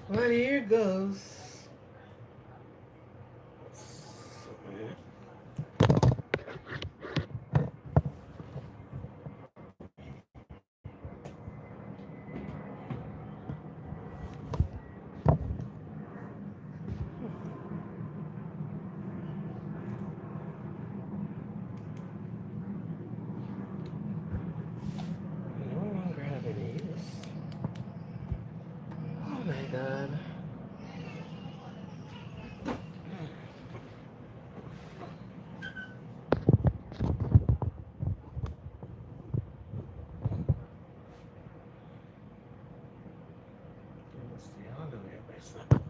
Well, here goes. No longer have any use. Oh my god. Let's see all the way by some.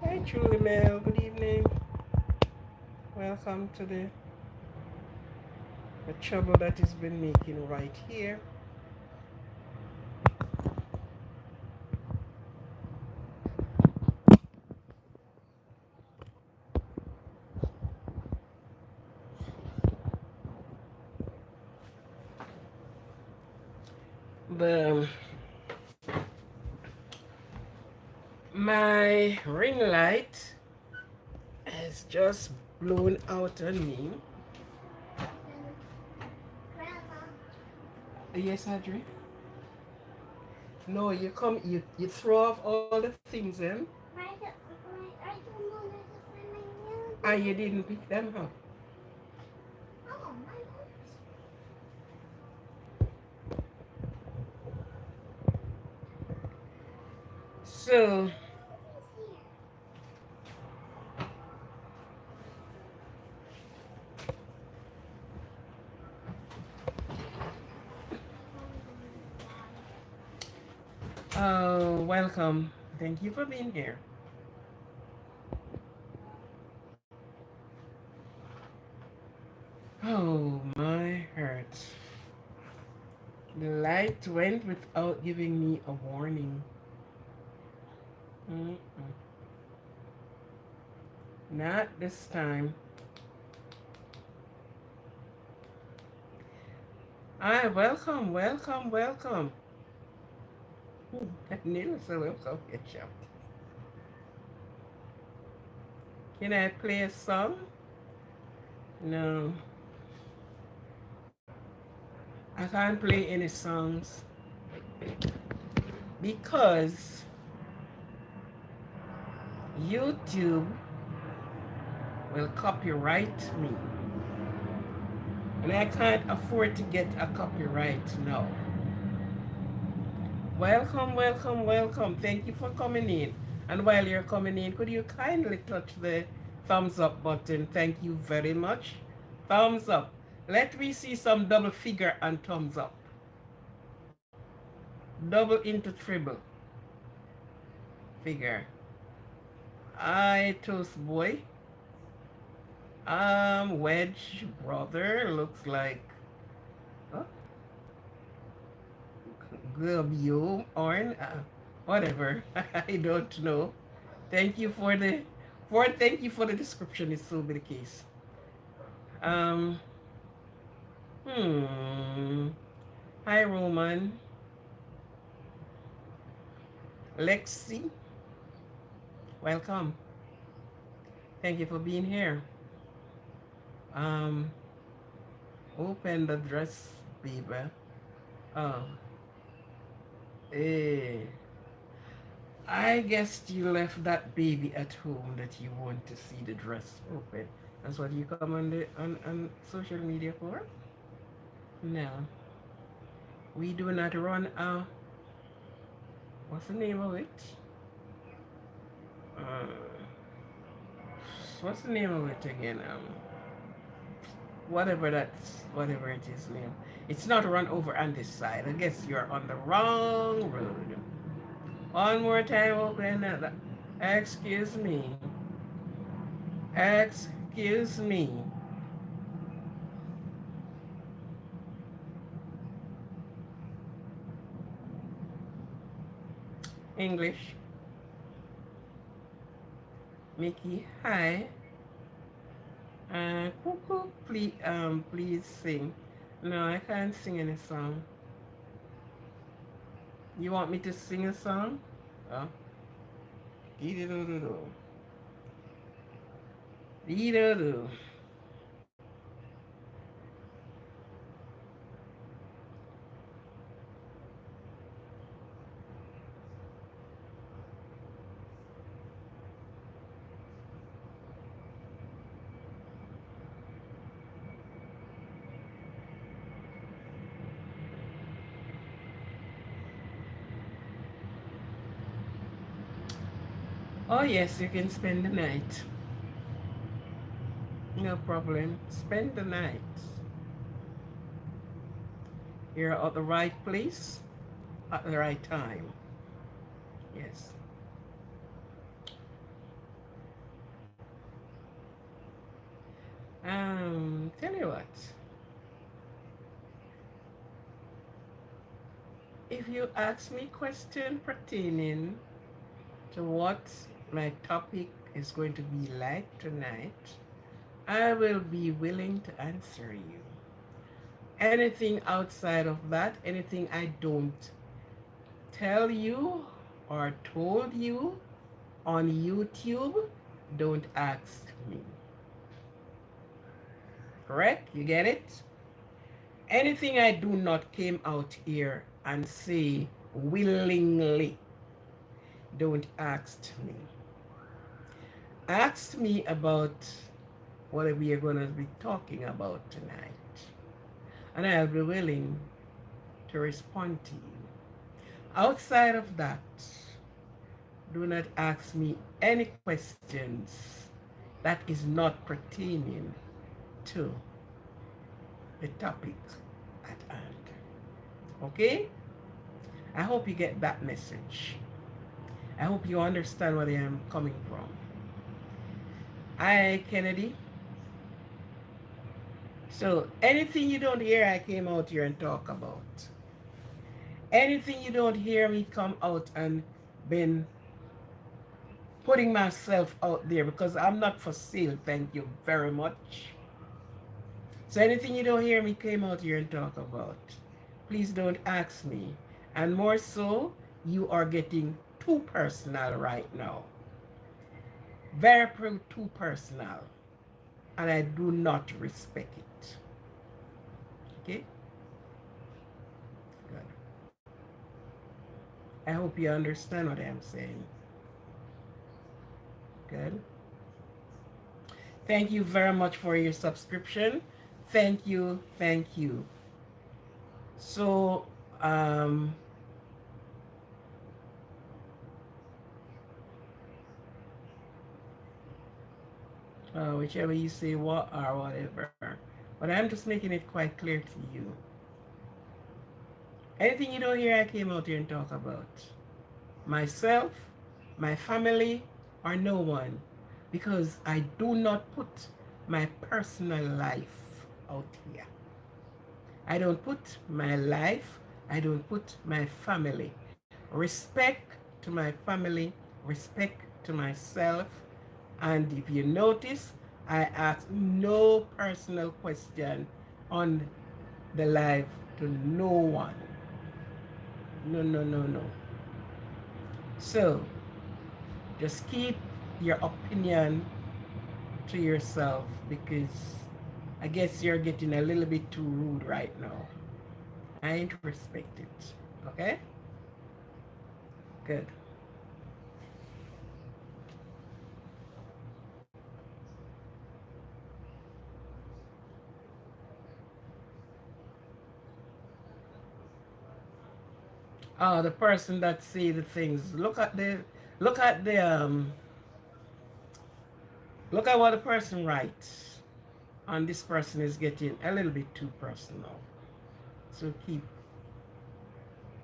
Hi, Truly Mel. Good evening. Welcome to the trouble that has been making right here. The my ring light has just blown out on me. Yes, Audrey. No, you come, you throw off all the things in, and you didn't pick them up. So, welcome. Thank you for being here. Oh, my heart. The light went without giving me a warning. Mm-mm. Not this time. Ah, welcome, welcome, welcome. Needle so welcome, Ketchup. Can I play a song? No. I can't play any songs because YouTube will copyright me. And I can't afford to get a copyright now. Welcome, welcome, welcome. Thank you for coming in. And while you're coming in, could you kindly touch the thumbs up button? Thank you very much. Thumbs up. Let me see some double figure and thumbs up. Double into triple figure. I toast boy. Wedge brother looks like oh, Gubio Orn. Whatever. I don't know. Thank you for the thank you for the description. It's so be the case. Um. Hmm. Hi Roman. Lexi. Welcome. Thank you for being here. Um. Open the dress, baby. Oh. Eh. I guess you left that baby at home that you want to see the dress open. That's what you come on the on social media for? No. We do not run a what's the name of it? Uh, what's the name of it again? Whatever it is name. It's not run over on this side. I guess you're on the wrong road. One more time, open that. Excuse me. Excuse me. English. Mickey, hi. Cuckoo, please sing. No, I can't sing any song. You want me to sing a song? Oh, dee-doo-doo-doo. Dee-doo-doo. Oh, yes, you can spend the night. No problem. Spend the night. You're at the right place at the right time. Yes. Tell you what. If you ask me question pertaining to what my topic is going to be like tonight, I will be willing to answer you. Anything outside of that, anything I don't tell you or told you on YouTube, don't ask me. Correct? You get it? Anything I do not came out here and say willingly, don't ask me. Ask me about what we are going to be talking about tonight, and I'll be willing to respond to you. Outside of that, do not ask me any questions that is not pertaining to the topic at hand. Okay? I hope you get that message. I hope you understand where I am coming from. I, Kennedy. So anything you don't hear, I came out here and talk about. Anything you don't hear me come out and been putting myself out there because I'm not for sale, thank you very much. So anything you don't hear me came out here and talk about, please don't ask me. And more so, you are getting too personal right now. Very too personal. And I do not respect it. Okay? Good. I hope you understand what I'm saying. Good. Thank you very much for your subscription. Thank you. Thank you. So, whichever you say what or whatever. But I'm just making it quite clear to you. Anything you don't hear, I came out here and talk about. Myself, my family, or no one. Because I do not put my personal life out here. I don't put my life, I don't put my family. Respect to my family, respect to myself. And if you notice, I ask no personal question on the live to no one. No, no, no, no. So just keep your opinion to yourself because I guess you're getting a little bit too rude right now. I ain't respect it. Okay? Good. Oh, the person that say the things. Look at the look at what the person writes. And this person is getting a little bit too personal. So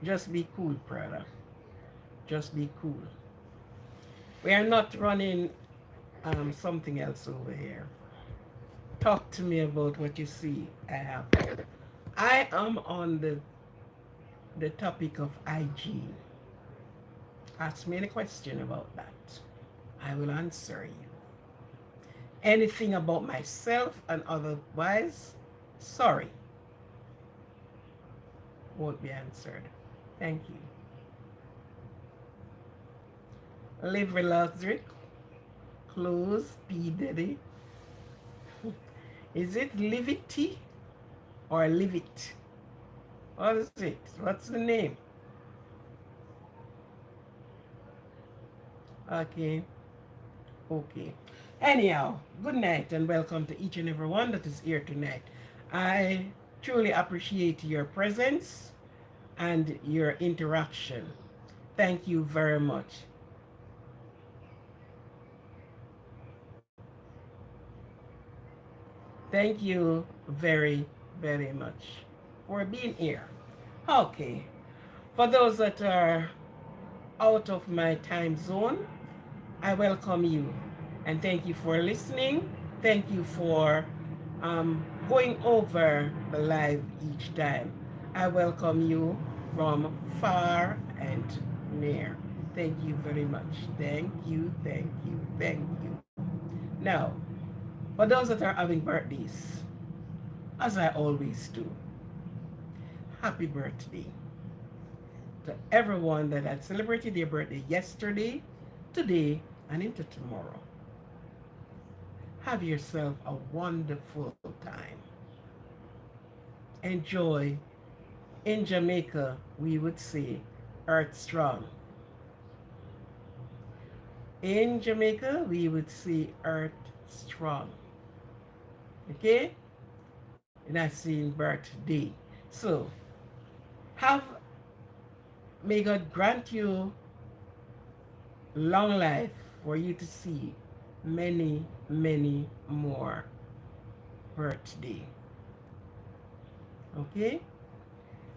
just be cool, brother. Just be cool. We are not running something else over here. Talk to me about what you see I have. I am on the topic of hygiene. Ask me any question about that. I will answer you. Anything about myself and otherwise, sorry, won't be answered. Thank you. Live Luxury, close, P. Diddy. Is it Live It or Live It? What is it? What's the name? Okay, okay. Anyhow, good night and welcome to each and every one that is here tonight. I truly appreciate your presence and your interaction. Thank you very much. Thank you very, very much for being here. Okay, for those that are out of my time zone, I welcome you and thank you for listening. Thank you for going over the live each time. I welcome you from far and near. Thank you very much. Thank you, thank you, thank you. Now, for those that are having birthdays, as I always do, happy birthday to everyone that had celebrated their birthday yesterday, today, and into tomorrow. Have yourself a wonderful time. Enjoy. In Jamaica, we would say Earth Strong. In Jamaica, we would say Earth Strong. Okay? And I saying birthday. So, have, may God grant you long life for you to see many, many more birthday. Okay?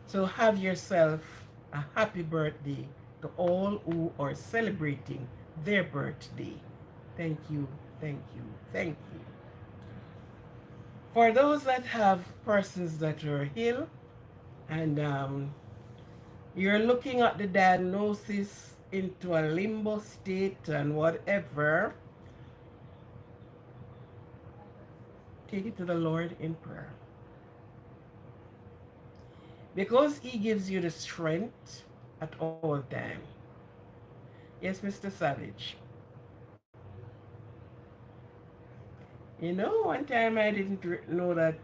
So have yourself a happy birthday to all who are celebrating their birthday. Thank you, thank you, thank you. For those that have persons that are ill and you're looking at the diagnosis into a limbo state and whatever, take it to the Lord in prayer. Because He gives you the strength at all time. Yes, Mr. Savage. You know, one time I didn't know that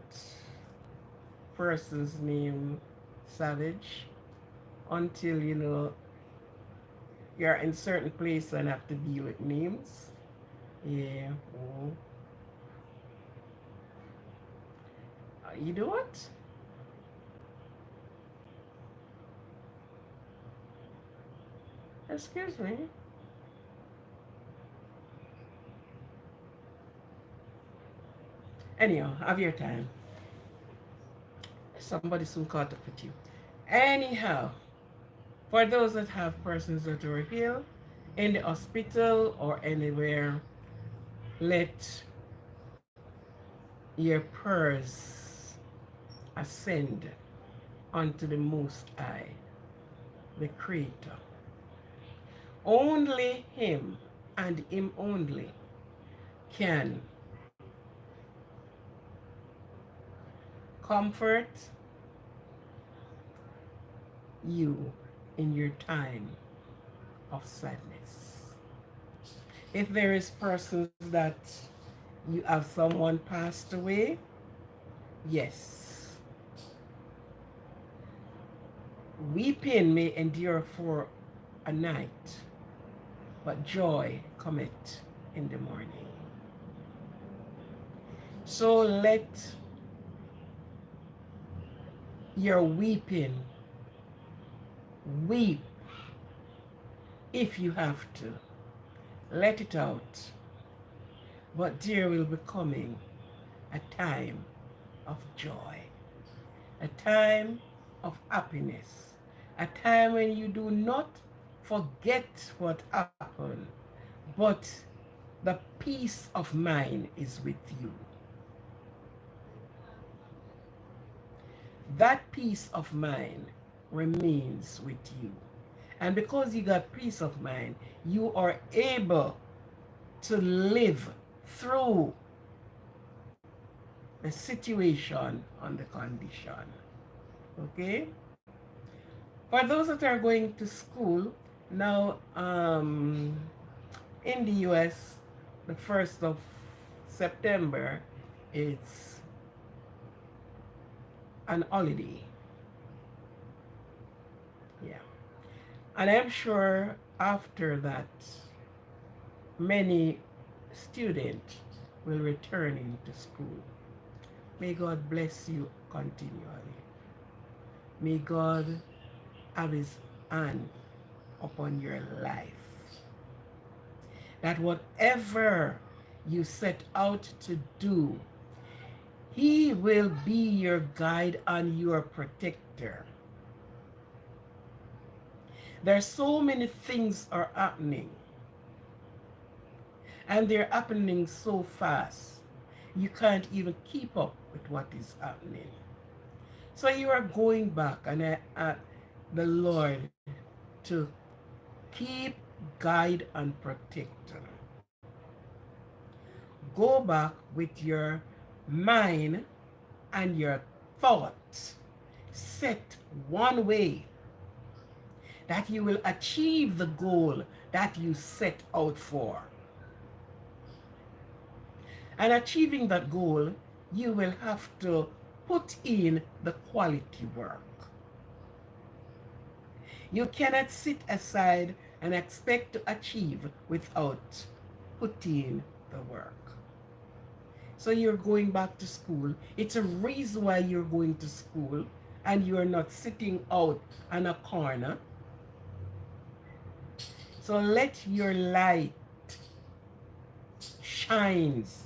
person's name, Savage, until, you're in certain place and have to deal with names. Yeah. Oh. You do what? Excuse me. Anyhow, have your time. Somebody soon caught up with you. Anyhow, for those that have persons that are ill in the hospital or anywhere, let your prayers ascend unto the Most High, the Creator. Only Him and Him only can comfort you in your time of sadness. If there is persons that you have someone passed away, yes, weeping may endure for a night, but joy cometh in the morning. So let your weeping weep if you have to. Let it out. But there will be coming a time of joy, a time of happiness, a time when you do not forget what happened, but the peace of mind is with you. That peace of mind remains with you. And because you got peace of mind, you are able to live through the situation on the condition. Okay? For those that are going to school, now in the US, the 1st of September, it's an holiday. Yeah. And I'm sure after that, many students will return into school. May God bless you continually. May God have his hand upon your life. That whatever you set out to do, he will be your guide and your protector. There's so many things are happening, and they're happening so fast. You can't even keep up with what is happening. So you are going back, and I ask the Lord to keep, guide, and protect. Go back with your mind and your thoughts set one way that you will achieve the goal that you set out for. And achieving that goal, you will have to put in the quality work. You cannot sit aside and expect to achieve without putting the work. So you're going back to school. It's a reason why you're going to school and you're not sitting out on a corner. So let your light shines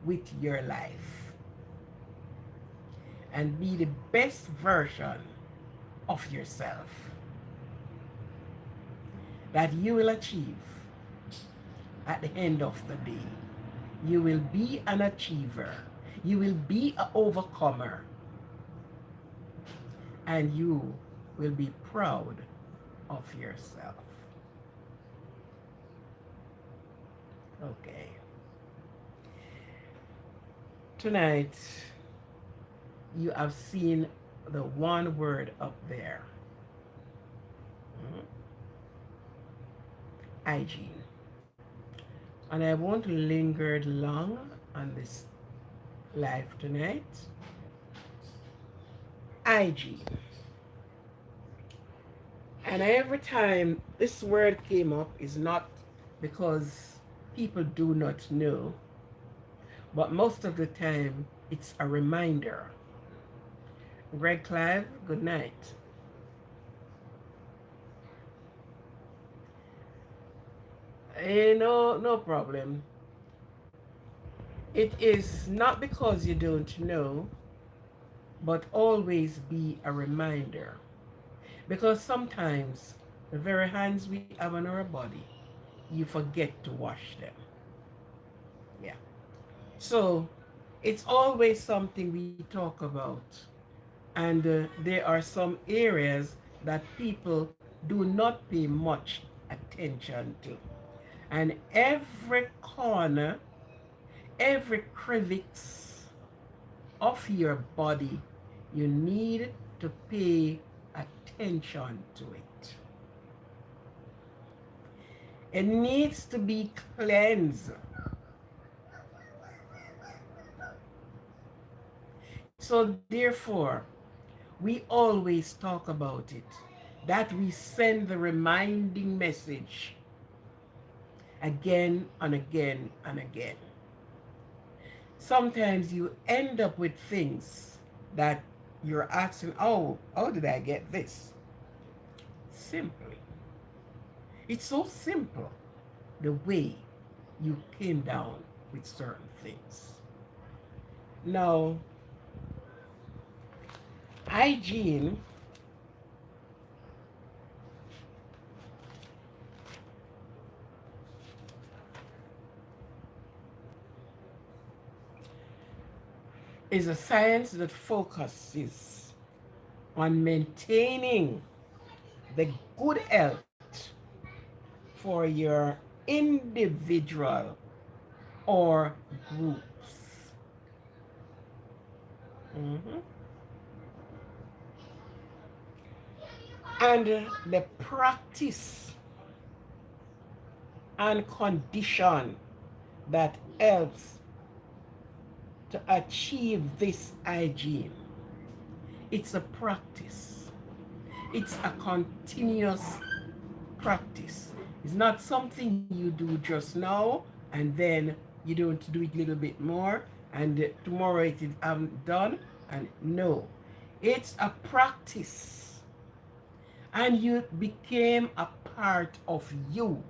with your life and be the best version of yourself that you will achieve at the end of the day. You will be an achiever. You will be an overcomer. And you will be proud of yourself. Okay. Tonight, you have seen the one word up there. Hygiene. And I won't linger long on this live tonight. Hygiene. And every time this word came up is not because people do not know, but most of the time it's a reminder. Greg Clive, good night. No problem. It is not because you don't know, but always be a reminder. Because sometimes the very hands we have on our body, you forget to wash them. Yeah. So it's always something we talk about. And there are some areas that people do not pay much attention to. And every corner, every crevice of your body, you need to pay attention to it. It needs to be cleansed. So therefore, we always talk about it, that we send the reminding message again and again and again. Sometimes you end up with things that you're asking, oh, how did I get this? Simply. It's so simple the way you came down with certain things. Now, hygiene is a science that focuses on maintaining the good health for your individual or groups. Mhm. And the practice and condition that helps to achieve this hygiene. It's a practice. It's a continuous practice. It's not something you do just now and then you don't do it a little bit more and tomorrow it is done. And no, it's a practice, and you became a part of you.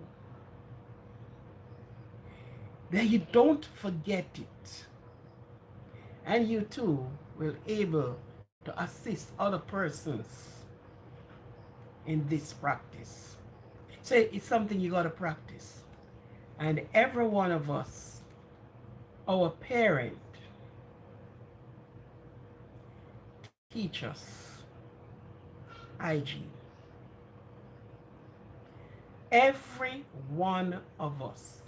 Then you don't forget it, and you too will able to assist other persons in this practice. So it's something you got to practice. And every one of us, our parent, teach us hygiene. Every one of us.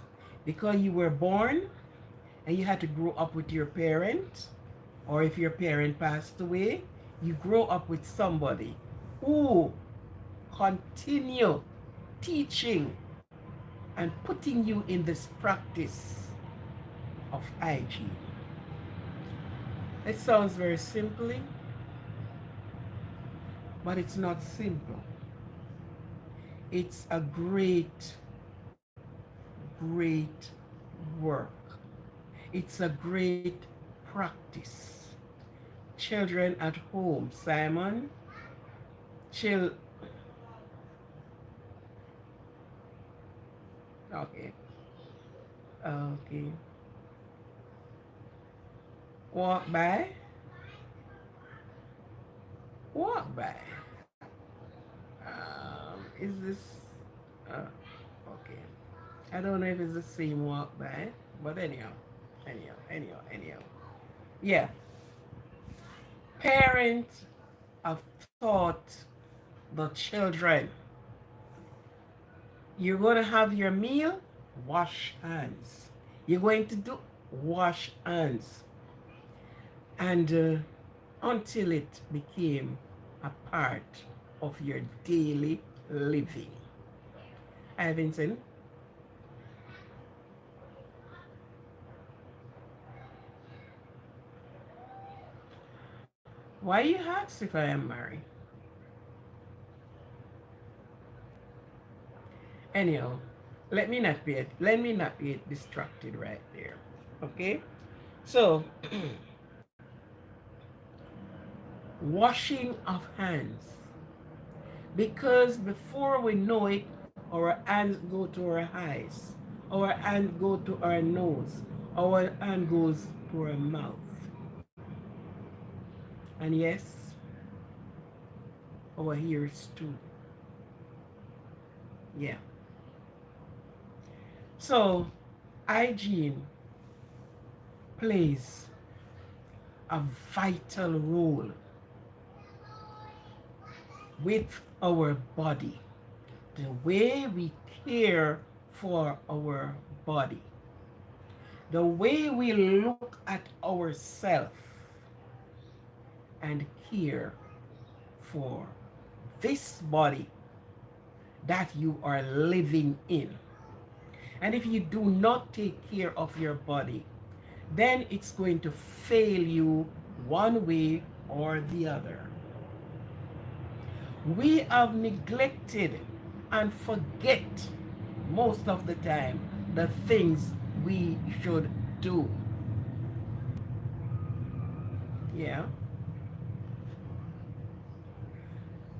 Because you were born and you had to grow up with your parent, or if your parent passed away, you grow up with somebody who continue teaching and putting you in this practice of hygiene. It sounds very simply, but it's not simple. It's a great, great work. It's a great practice. Children at home, Simon, chill. Okay, okay. Walk by, walk by. Is this, uh, okay. I don't know if it's the same walk by, but anyhow. Yeah, parents have taught the children, you're going to have your meal, wash hands. You're going to do, wash hands. And until it became a part of your daily living. Hi, Vincent. Why you ask if I am married? Anyhow, let me not be distracted right there. Okay? So washing of hands. Because before we know it, our hands go to our eyes, our hand go to our nose, our hand goes to our mouth. And yes, our ears too. Yeah. So hygiene plays a vital role with our body. The way we care for our body, the way we look at ourselves and care for this body that you are living in. And if you do not take care of your body, then it's going to fail you one way or the other. We have neglected and forget most of the time the things we should do. Yeah.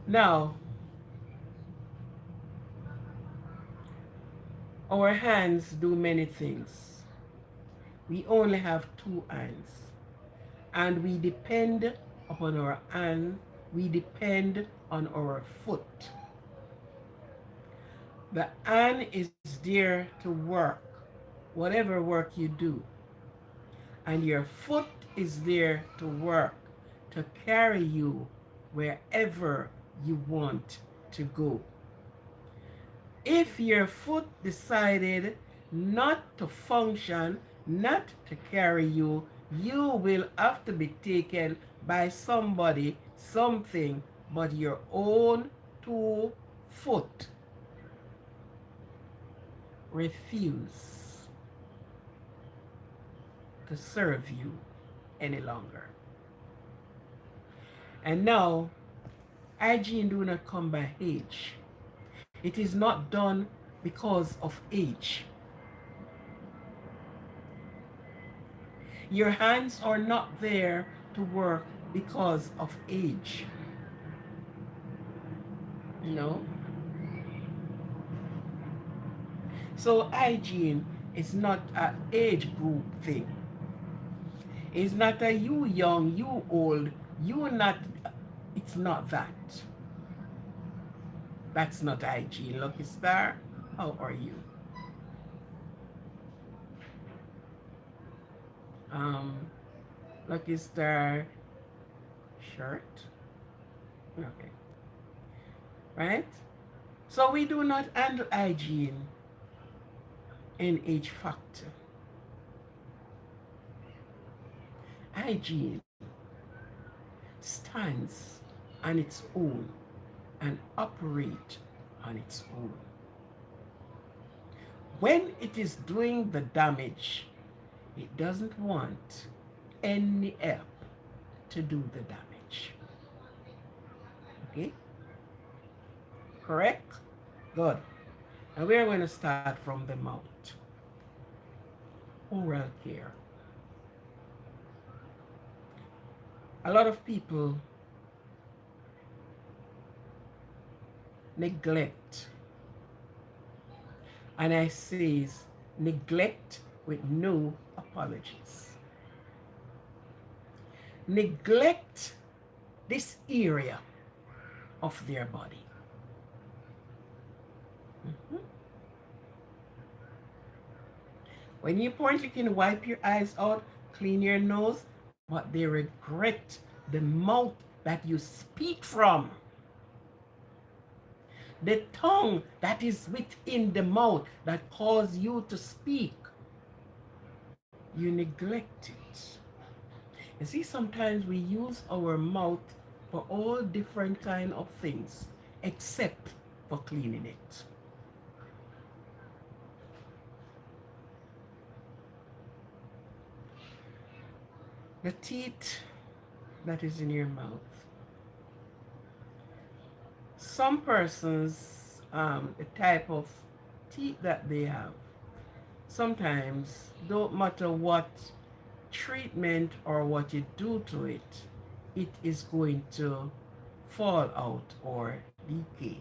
Now, our hands do many things. We only have two hands, and we depend upon our hand, we depend on our foot. The hand is there to work, whatever work you do, and your foot is there to work, to carry you wherever you want to go. If your foot decided not to function, not to carry you, you will have to be taken by somebody, something, but your own two foot refuse to serve you any longer. And now, hygiene do not come by age. It is not done because of age. Your hands are not there to work because of age. No. So hygiene is not an age group thing. It's not a you young, you old, you not. It's not that. That's not hygiene. Lucky Star, how are you? Um, Lucky Star shirt. Okay. Right? So we do not handle hygiene in age factor. Hygiene stands on its own and operate on its own. When it is doing the damage, it doesn't want any help to do the damage. Okay? Correct? Good. And we're going to start from the mouth. Oral care. A lot of people neglect, and I says neglect with no apologies. Neglect this area of their body. Mhm. When you point, you can wipe your eyes out, clean your nose, but they regret the mouth that you speak from. The tongue that is within the mouth that calls you to speak. You neglect it. You see, sometimes we use our mouth for all different kind of things, except for cleaning it. The teeth that is in your mouth. Some persons, the type of teeth that they have, sometimes don't matter what treatment or what you do to it, it is going to fall out or decay.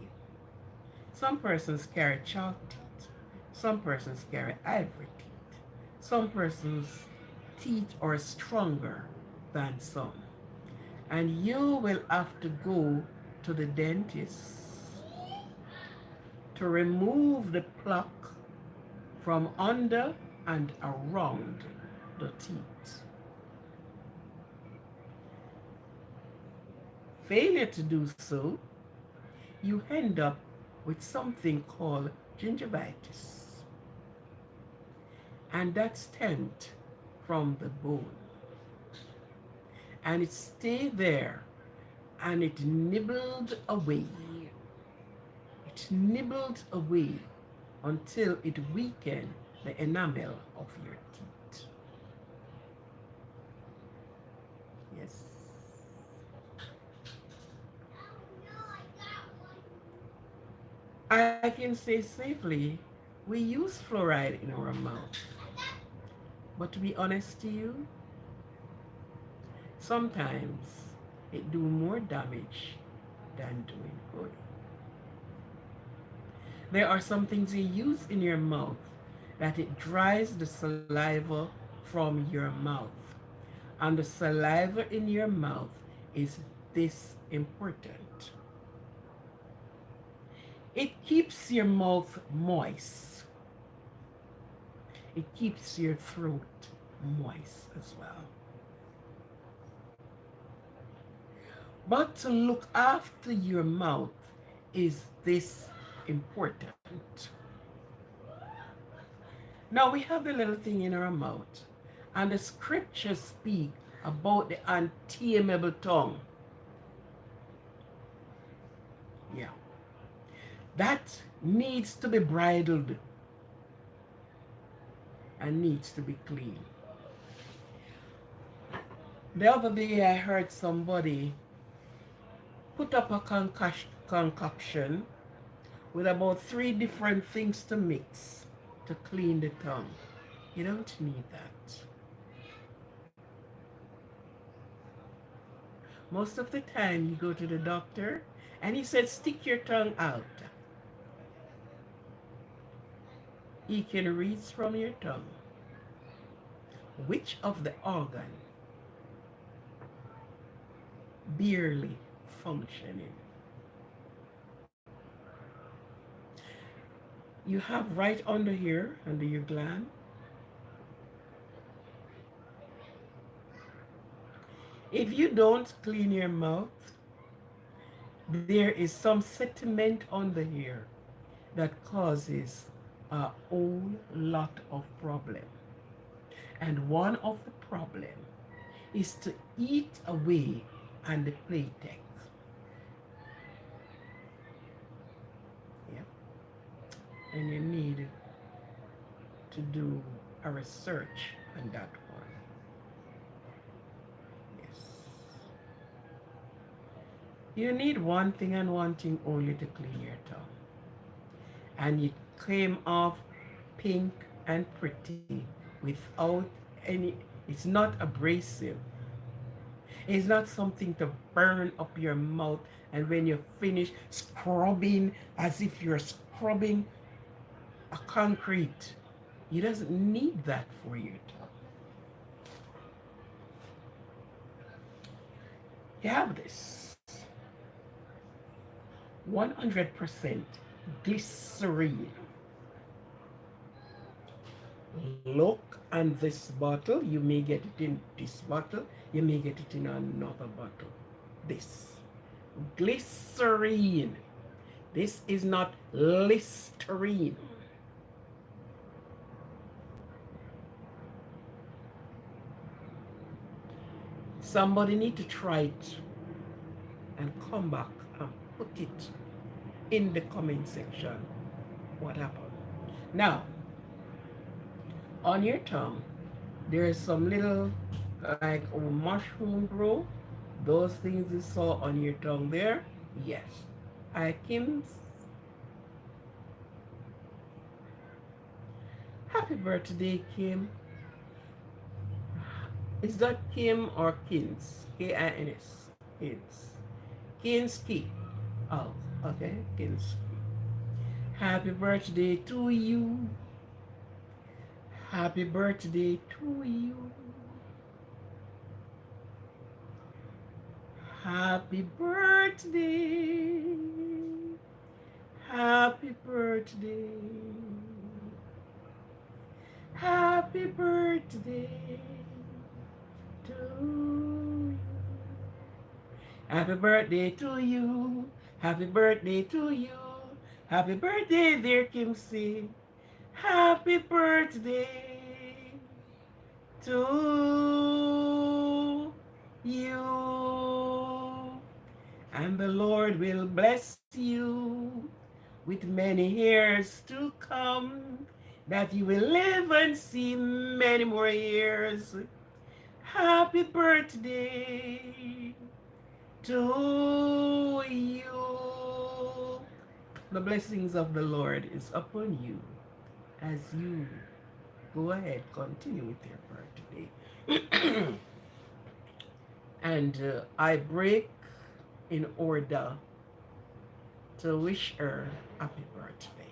Some persons carry chalk teeth. Some persons carry ivory teeth. Some persons' teeth are stronger than some. And you will have to go to the dentist to remove the plaque from under and around the teeth. Failure to do so, you end up with something called gingivitis, and that stems from the bone, and it stay there, and it nibbled away. It nibbled away until it weakened the enamel of your teeth. Yes. I can say safely, we use fluoride in our mouth. But to be honest to you, sometimes it do more damage than doing good. There are some things you use in your mouth that it dries the saliva from your mouth. And the saliva in your mouth is this important. It keeps your mouth moist. It keeps your throat moist as well. But to look after your mouth is this important. Now we have the little thing in our mouth, and the scriptures speak about the untamable tongue. Yeah. That needs to be bridled and needs to be clean. The other day I heard somebody put up a concoction with about 3 different things to mix to clean the tongue. You don't need that. Most of the time you go to the doctor and he said stick your tongue out. He can read from your tongue which of the organ barely functioning. You have right under here, under your gland. If you don't clean your mouth, there is some sediment under here that causes a whole lot of problem. And one of the problem is to eat away and the playtex. Yeah. And you need to do a research on that one. Yes. You need one thing and one thing only to clean your tongue. And it came off pink and pretty without any, it's not abrasive. It's not something to burn up your mouth and when you finish scrubbing as if you're scrubbing a concrete. You doesn't need that for your tongue. You have this 100% glycerine. Look on this bottle. You may get it in this bottle. You may get it in another bottle. This glycerine. This is not Listerine. Somebody need to try it and come back and put it in the comment section. What happened? Now, on your tongue, there's some little like mushroom grow. Those things you saw on your tongue there, yes. Kim's happy birthday, Kim. Is that Kim or Kins? Kins. Kins. Kinski. Oh, okay. Kinski. Happy birthday to you. Happy birthday to you. Happy birthday. Happy birthday. Happy birthday to you. Happy birthday to you. Happy birthday to you. Happy birthday, dear Kimsey. Happy birthday to you. And the Lord will bless you with many years to come, that you will live and see many more years. Happy birthday to you. The blessings of the Lord is upon you as you go ahead, continue with your birthday. And I break in order to wish her happy birthday.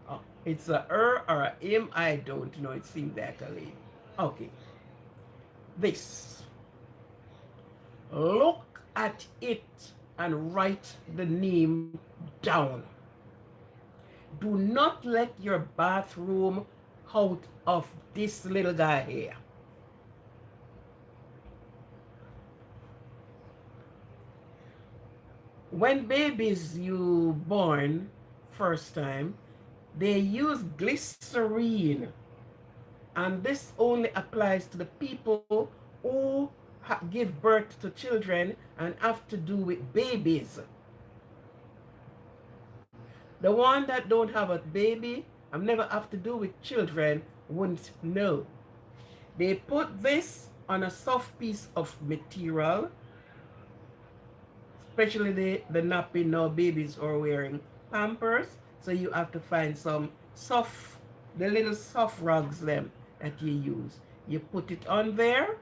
Oh, it's a her or a him, I don't know. It seems like a lady. Okay. This. Look at it and write the name down. Do not let your bathroom out of this little guy here. When babies you born first time, They use glycerine, and this only applies to the people who give birth to children and have to do with babies. The one that don't have a baby and never have to do with children wouldn't know. They put this on a soft piece of material, especially the nappy now babies are wearing pampers. So you have to find some soft, the little soft rugs them that you use. You put it on there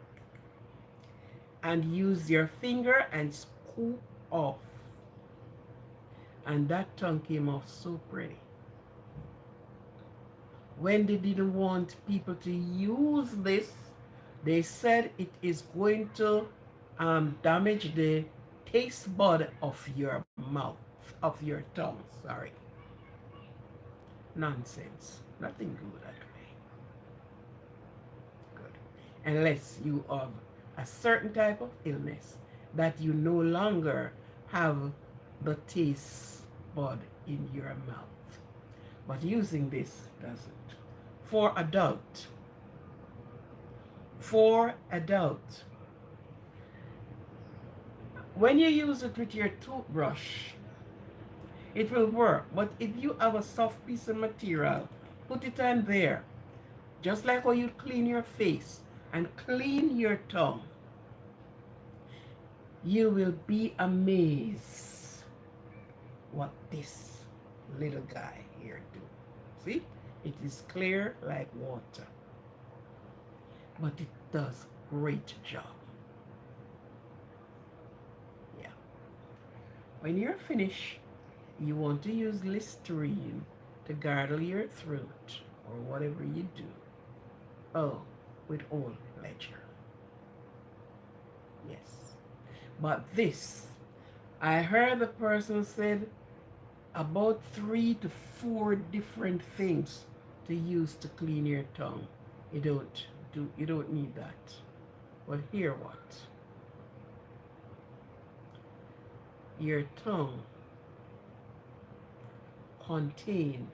and use your finger and scoop off. And that tongue came off so pretty. When they didn't want people to use this, they said it is going to damage the taste bud of your mouth, of your tongue, sorry. Nonsense. Nothing good that way. Good. Unless you have a certain type of illness that you no longer have the taste bud in your mouth. But using this doesn't. For adult. For adult. When you use it with your toothbrush, it will work. But if you have a soft piece of material, put it on there. Just like how you clean your face and clean your tongue. You will be amazed what this little guy here do. See? It is clear like water. But it does great job. Yeah. When you're finished, you want to use Listerine to gargle your throat or whatever you do. Oh, with all pleasure. Yes. But this, I heard the person said about 3 to 4 different things to use to clean your tongue. You don't need that. But hear what? Your tongue contain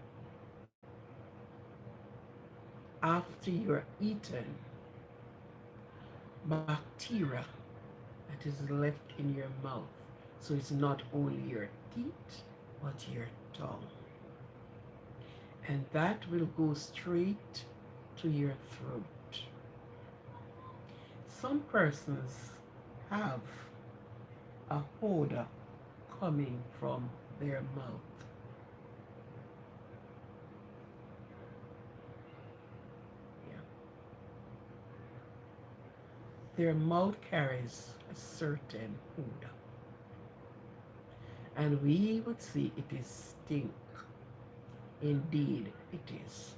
after you're eaten bacteria that is left in your mouth. So it's not only your teeth, but your tongue. And that will go straight to your throat. Some persons have a odor coming from their mouth. Yeah. Their mouth carries a certain odor. And we would see it is stink. Indeed, it is.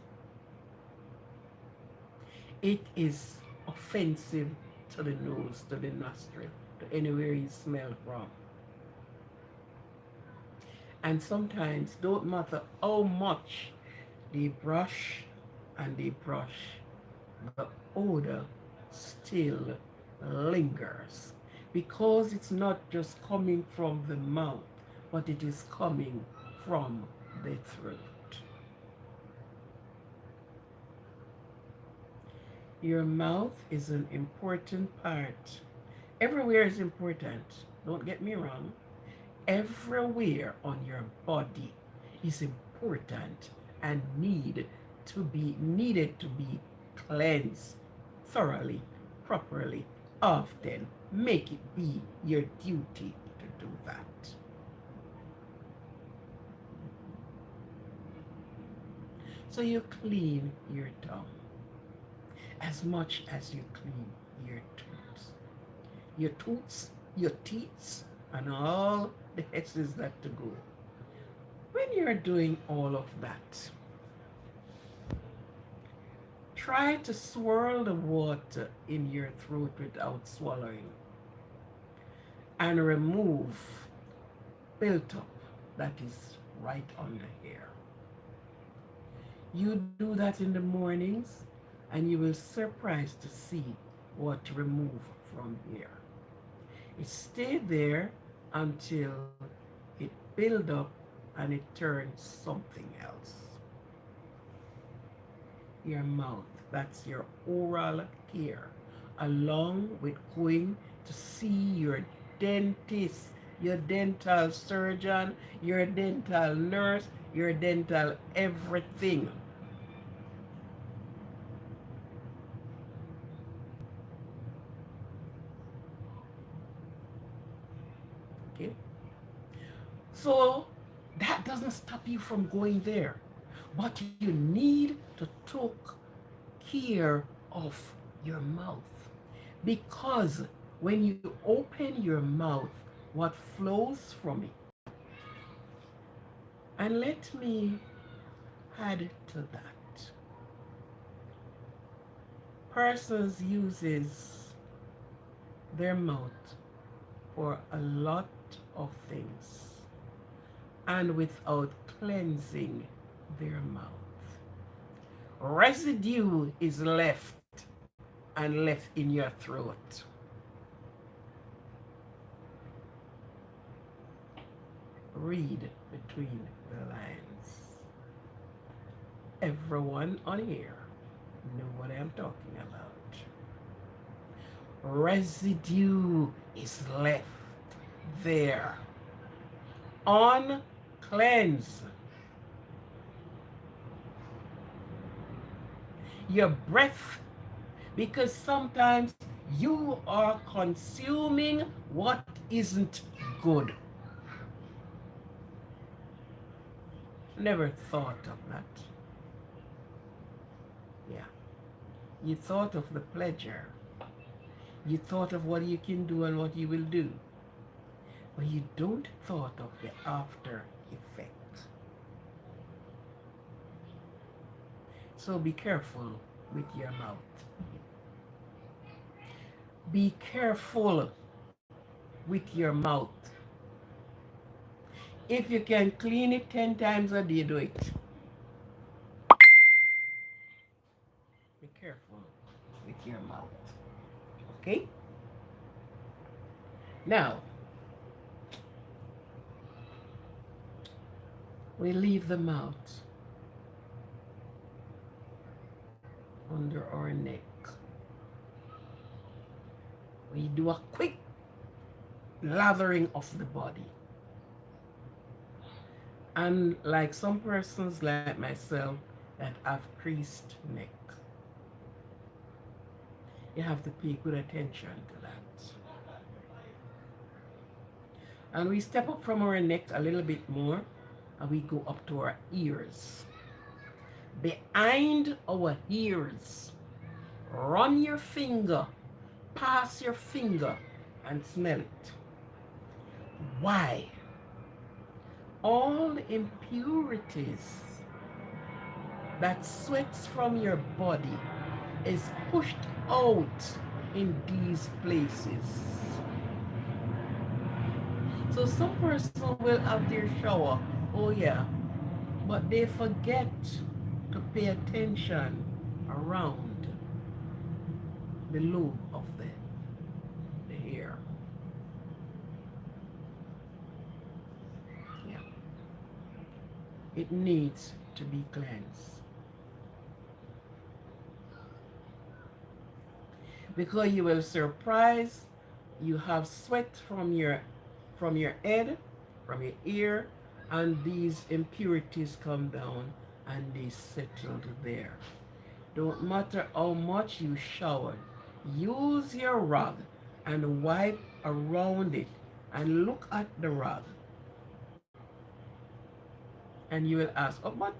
It is offensive to the nose, to the nostril, to anywhere you smell from. And sometimes, don't matter how much they brush and they brush, the odor still lingers because it's not just coming from the mouth, but it is coming from the throat. Your mouth is an important part. Everywhere is important. Don't get me wrong. Everywhere on your body is important and needed to be cleansed thoroughly, properly, often. Make it be your duty to do that. So you clean your tongue as much as you clean your tooth. Your teeth, and all the X's that to go. When you're doing all of that, try to swirl the water in your throat without swallowing and remove built-up that is right on the hair. You do that in the mornings and you will surprise to see what remove from here. It stay there until it build up and it turns something else. your mouth. That's your oral care, along with going to see your dentist, your dental surgeon, your dental nurse, your dental everything. Okay? So that doesn't stop you from going there. But you need to take care of your mouth. Because when you open your mouth, what flows from it? And let me add to that. Persons uses their mouth for a lot of things and without cleansing their mouth. Residue is left and left in your throat. Read between the lines. Everyone on here know what I'm talking about. Residue is left there, uncleansed. Your breath, because sometimes you are consuming what isn't good. Never thought of that. Yeah. You thought of the pleasure. You thought of what you can do and what you will do. But you don't thought of the after effect. So be careful with your mouth. Be careful with your mouth. If you can clean it 10 times a day, do it. Be careful with your mouth. Okay? Now, we leave the mouth under our neck. We do a quick lathering of the body. And like some persons like myself that have creased neck, you have to pay good attention to that. And we step up from our neck a little bit more and we go up to our ears. Behind our ears, run your finger, pass your finger and smell it. Why? All impurities that sweats from your body is pushed out in these places. So some person will have their shower, oh yeah, but they forget to pay attention around the lobe of the hair. Yeah. It needs to be cleansed. Because you will surprise, you have sweat from your head, from your ear, and these impurities come down and they settled there. Don't matter how much you showered, use your rag and wipe around it and look at the rag. And you will ask, oh, but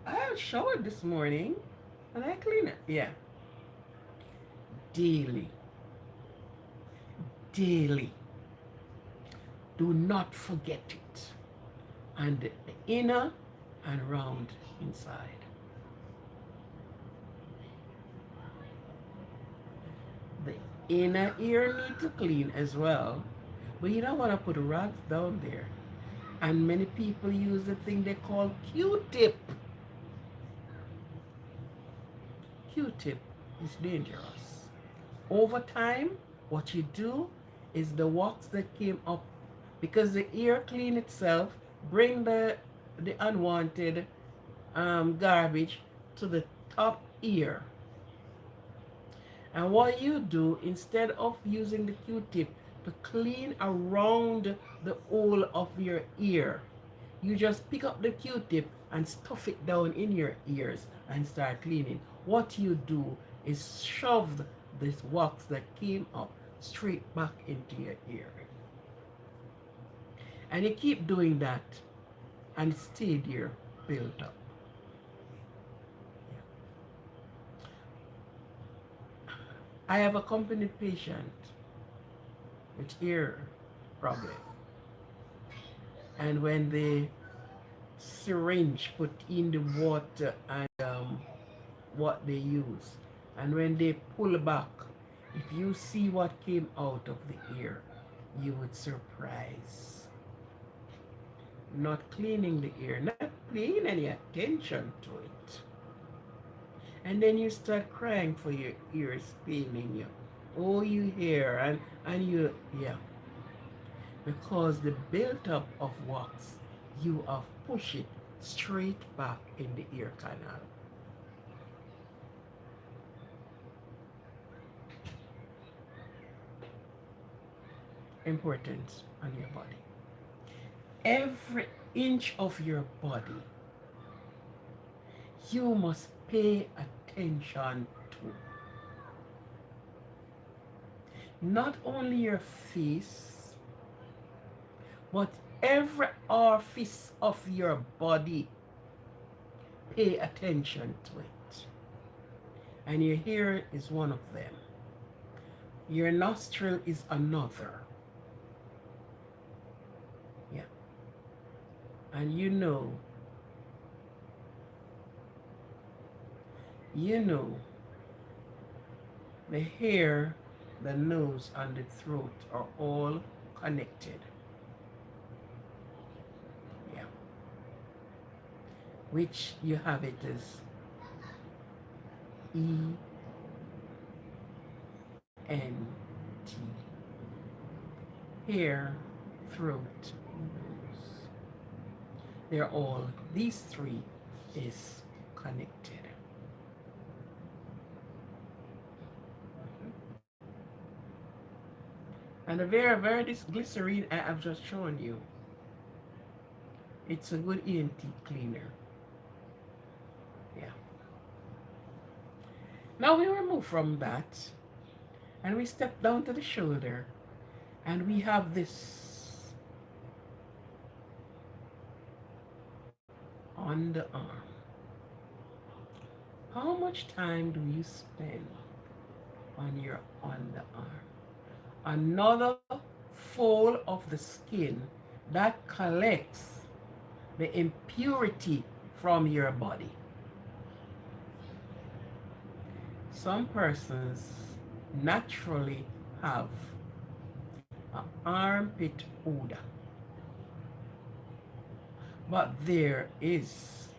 I showered this morning and I clean it. Yeah. Daily. Daily. Do not forget it. And the inner and round inside. The inner ear need to clean as well, but you don't want to put rags down there. And many people use the thing they call Q-tip. Q-tip is dangerous. Over time, what you do is the wax that came up, because the ear clean itself, bring the unwanted garbage to top ear. And what you do, instead of using the Q-tip to clean around the hole of your ear, you just pick up the Q-tip and stuff it down in your ears and start cleaning. What you do is shove this wax that came up straight back into your ear. And you keep doing that and stay there built up. I have a company patient with ear problem. And when the syringe put in the water and what they use, and when they pull back, if you see what came out of the ear, you would surprise. Not cleaning the ear, not paying any attention to it. And then you start crying for your ears paining you. Oh, you hear, and you, yeah. Because the build-up of wax, you have pushed it straight back in the ear canal. Important on your body. Every inch of your body, you must pay attention to. Not only your face, but every orifice of your body, pay attention to it. And your hair is one of them. Your nostril is another. Yeah. And you know, the hair, the nose, and the throat are all connected. Yeah. Which you have it as ENT. Hair, throat, nose. They're all, these three is connected. And the very this glycerine I have just shown you, it's a good ENT cleaner. Yeah. Now we remove from that and we step down to the shoulder and we have this on the arm. How much time do you spend on your underarm? Another fold of the skin that collects the impurity from your body. Some persons naturally have an armpit odor, but there is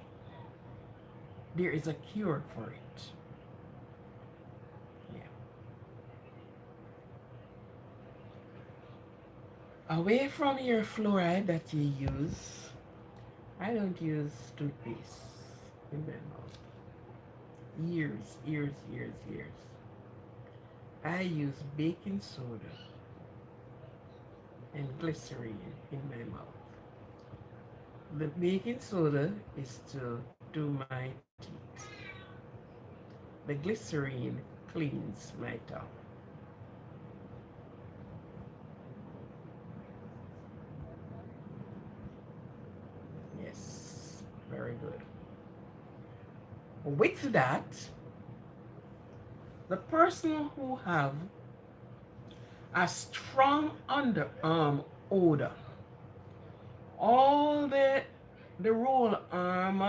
a cure for it. Yeah. Away from your fluoride that you use, I don't use toothpaste in my mouth. Years. I use baking soda and glycerine in my mouth. The baking soda is to do my teeth. The glycerine cleans my tongue. Yes, very good. With that, the person who have a strong underarm odor, all the roll arm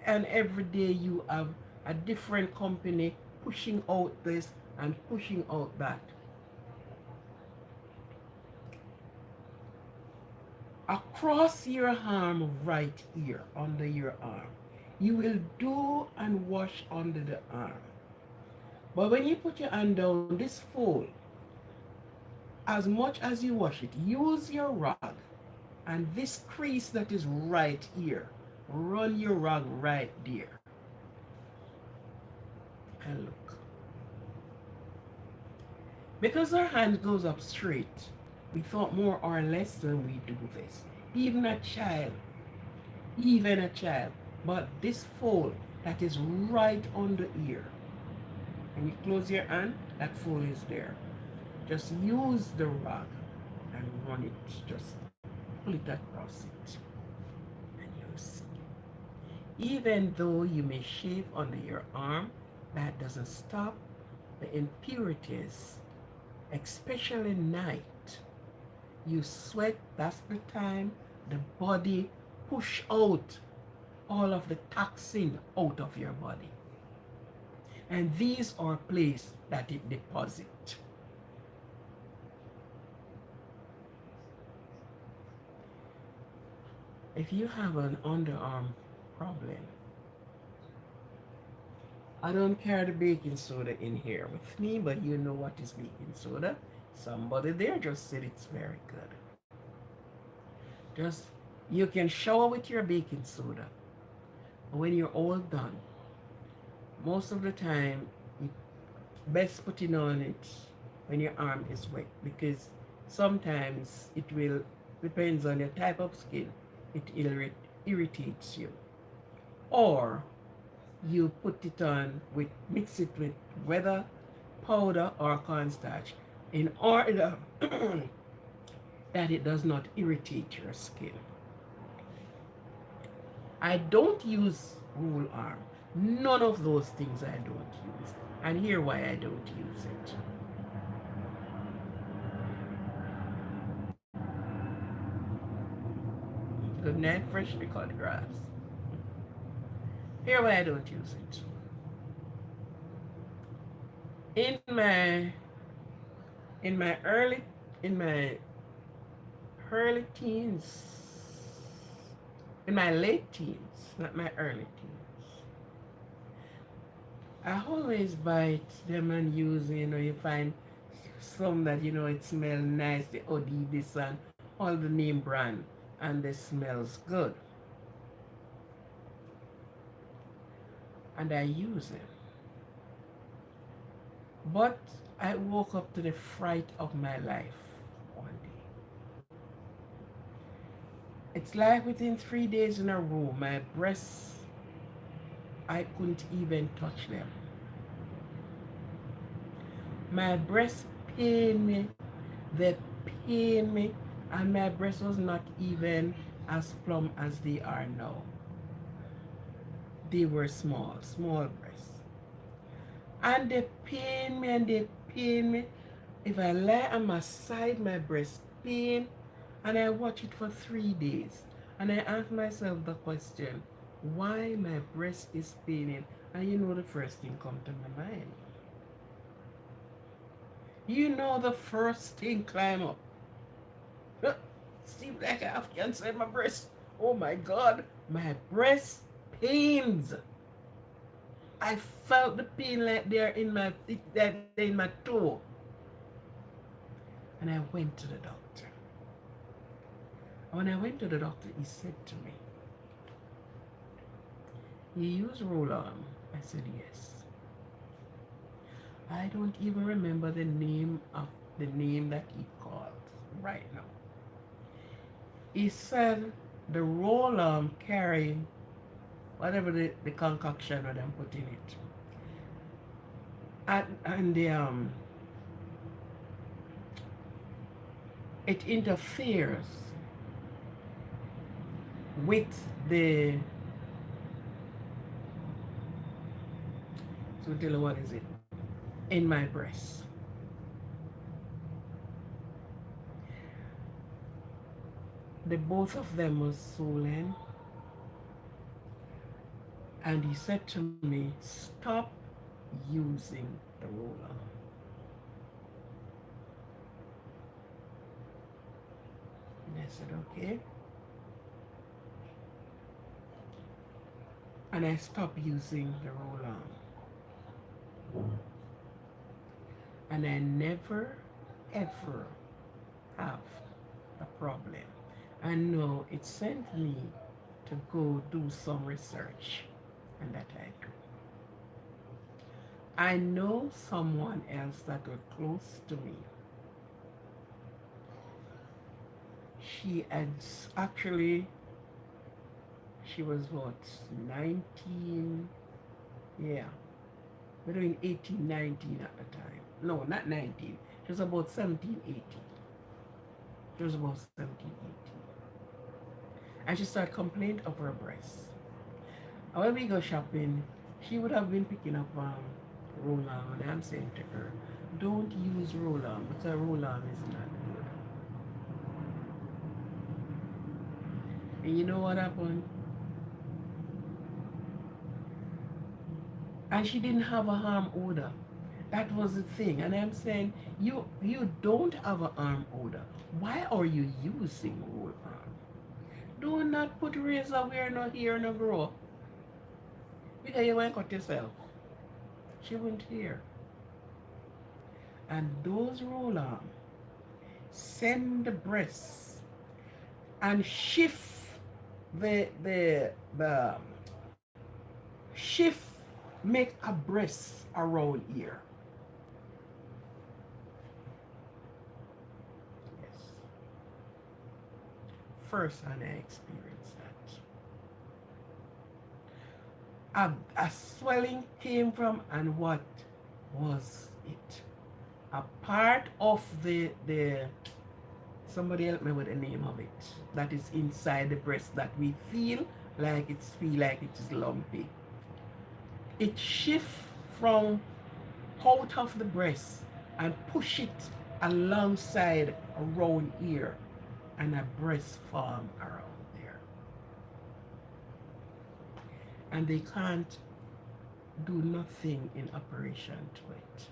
and every day you have a different company pushing out this and pushing out that. Across your arm, right ear, under your arm, you will do and wash under the arm. But when you put your hand down, this fold, as much as you wash it, use your rag and this crease that is right here, run your rag right there. and look. Because our hand goes up straight, we thought more or less when we do this. Even a child, even a child. But this fold that is right on the ear, and you close your hand, that fold is there. Just use the rag and run it. Just pull it across it. And you'll see. Even though you may shave under your arm, that doesn't stop the impurities, especially night. You sweat, that's the time the body push out all of the toxin out of your body. And these are places that it deposits. If you have an underarm problem, I don't carry the baking soda in here with me, but you know what is baking soda. Somebody there just said it's very good. Just you can shower with your baking soda. When you're all done, most of the time, it best putting on it when your arm is wet because sometimes it will depends on your type of skin. It irritates you, or you put it on with mix it with whether powder or cornstarch in order that it does not irritate your skin. I don't use roll arm. None of those things I don't use. And here why I don't use it. Good night, freshly cut grass. Here why I don't use it. In my in my early teens, in my late teens, not my early teens, I always buy them and use, you find some that, it smells nice, the Odibis and all the name brand, and they smells good. And I use them. But I woke up to the fright of my life one day. It's like within 3 days in a row, my breasts, I couldn't even touch them. My breasts pain me, they pain me, and my breast was not even as plump as they are now. They were small, small breasts. And they pain me and they pain me. If I lie on my side, my breast pain, and I watch it for 3 days. And I ask myself the question, why my breast is paining? And the first thing come to my mind. The first thing climb up. Seems like I have cancer in my breast. Oh my God, my breast pains. I felt the pain like they're in my that in my toe. And I went to the doctor. And when I went to the doctor, he said to me, "You use roll-on?" I said, "Yes." I don't even remember the name that he called right now. He said the roll-on carry whatever the concoction that I'm putting it. And it interferes with the, so tell you what is it, in my breast. The both of them was swollen, and he said to me, "Stop using the roller." And I said, "Okay." And I stopped using the roller. And I never, ever have a problem. And no, it sent me to go do some research, and that I do. I know someone else that was close to me. She had actually, she was what, 19, yeah, between 18, 19 at the time. No, not 19. She was about 17, 18. She was about 17, 18. And she started complaining of her breasts. And when we go shopping, she would have been picking up roll-on, and I'm saying to her, don't use roll-on because roll-on is not good. And you know what happened? And she didn't have a harm odor. That was the thing. And I'm saying, you don't have an arm odor. Why are you using roll-on? Do not put razor where no hair no grow. Because you won't cut yourself. She wouldn't hear. And those roll-on send the breasts and shift the shift make a breast around here. Yes. First hand I experienced that. A swelling came from, and what was it? A part of the somebody help me with the name of it, that is inside the breast that we feel like it is lumpy. It shifts from out of the breast and push it alongside around here, and a breast form around there, and they can't do nothing in operation to it.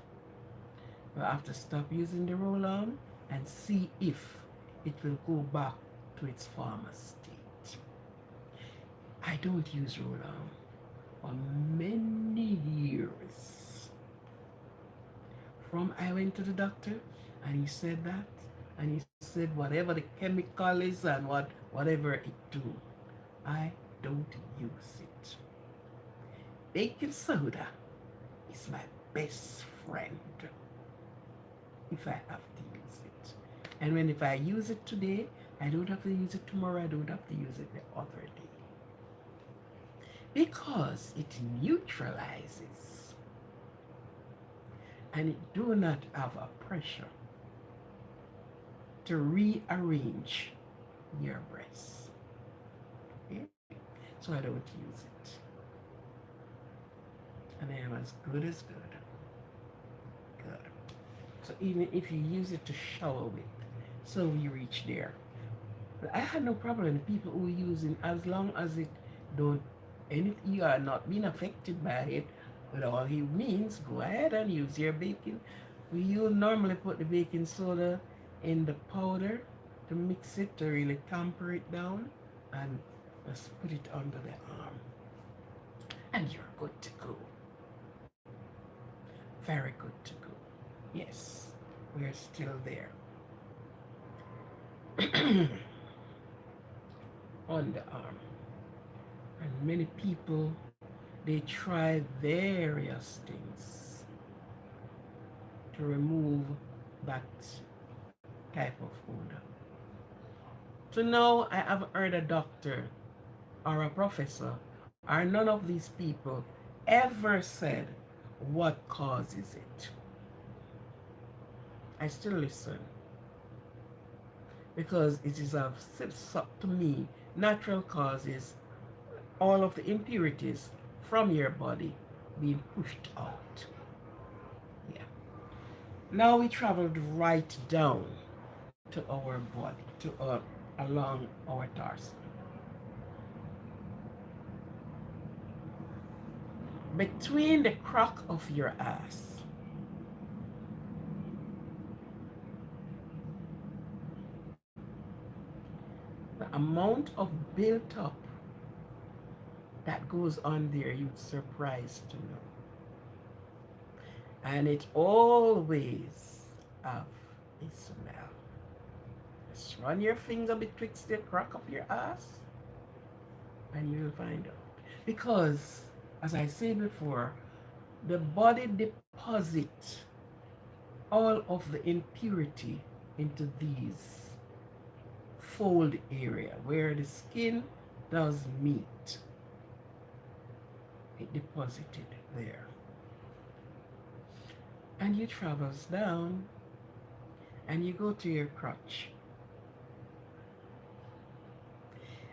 We'll have to stop using the roll-on and see if it will go back to its former state. I don't use roll-on for many years. From I went to the doctor and he said that, and he said whatever the chemical is and whatever it do, I don't use it. Baking soda is my best friend if I have to use it. And when if I use it today, I don't have to use it tomorrow, I don't have to use it the other day. Because it neutralizes and it do not have a pressure to rearrange your breasts. Okay? So I don't use it. And I am as good as good. Good. So even if you use it to shower with, so we reach there. But I had no problem with people who are using, as long as it don't, and you are not being affected by it, with all it means, go ahead and use your baking. You normally put the baking soda in the powder to mix it, to really tamper it down, and just put it under the arm. And you're good to go. Very good to go. Yes, we're still there. On the arm. And many people, they try various things to remove that type of odor. So now I haven't heard a doctor or a professor or none of these people ever said what causes it. I still listen because it is of, to me, natural causes, all of the impurities from your body being pushed out. Yeah. Now we traveled right down to our body, along our torso. Between the crack of your ass the amount of built up that goes on there, you'd surprised to know. And it always have a smell. Just run your finger betwixt the crack of your ass and you'll find out. Because, as I said before, the body deposits all of the impurity into these fold area where the skin does meet. It deposited there. And you travels down and you go to your crotch.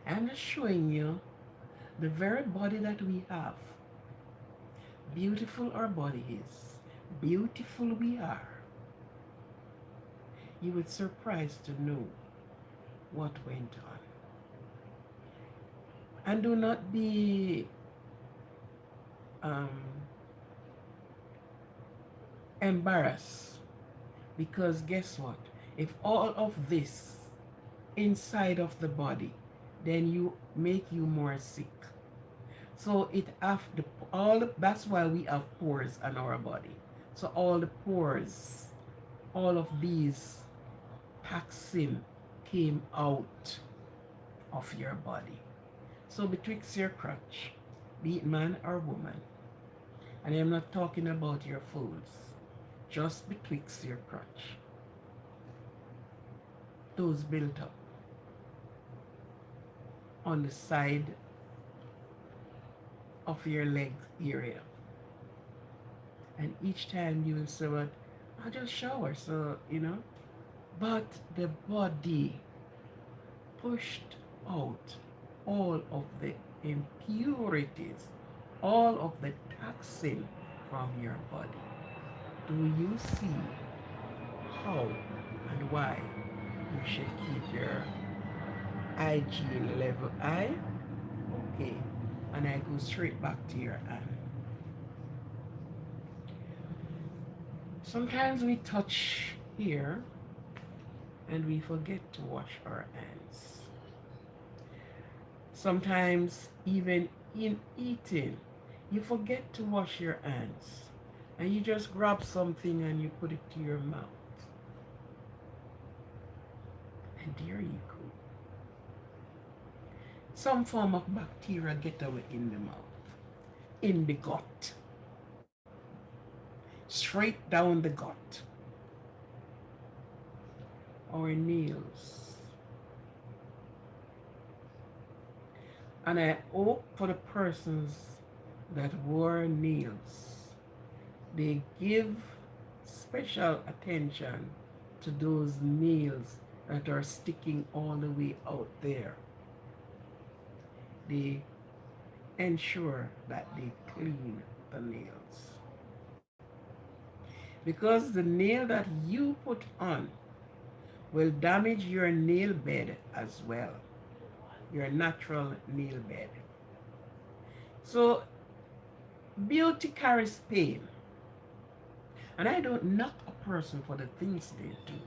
I'm just showing you the very body that we have. Beautiful our body is. Beautiful we are. You would surprised to know what went on. And do not be um, embarrassed, because guess what? If all of this inside of the body, then you make you more sick. So it have the that's why we have pores on our body. So all the pores, all of these toxin came out of your body. So betwixt your crotch, be it man or woman, and I'm not talking about your folds, just betwixt your crotch, those built up on the side of your leg area. And each time you will say, well, I'll just shower, so. But the body pushed out all of the impurities, all of the toxin from your body. Do you see how and why you should keep your hygiene level high? Okay. And I go straight back to your hand. Sometimes we touch here and we forget to wash our hands. Sometimes, even in eating, you forget to wash your hands and you just grab something and you put it to your mouth. And there you go. Some form of bacteria get away in the mouth, in the gut, straight down the gut. Our nails. And I hope for the persons that wore nails, they give special attention to those nails that are sticking all the way out there. They ensure that they clean the nails. Because the nail that you put on will damage your nail bed as well, your natural nail bed. So beauty carries pain. And I don't knock a person for the things they do,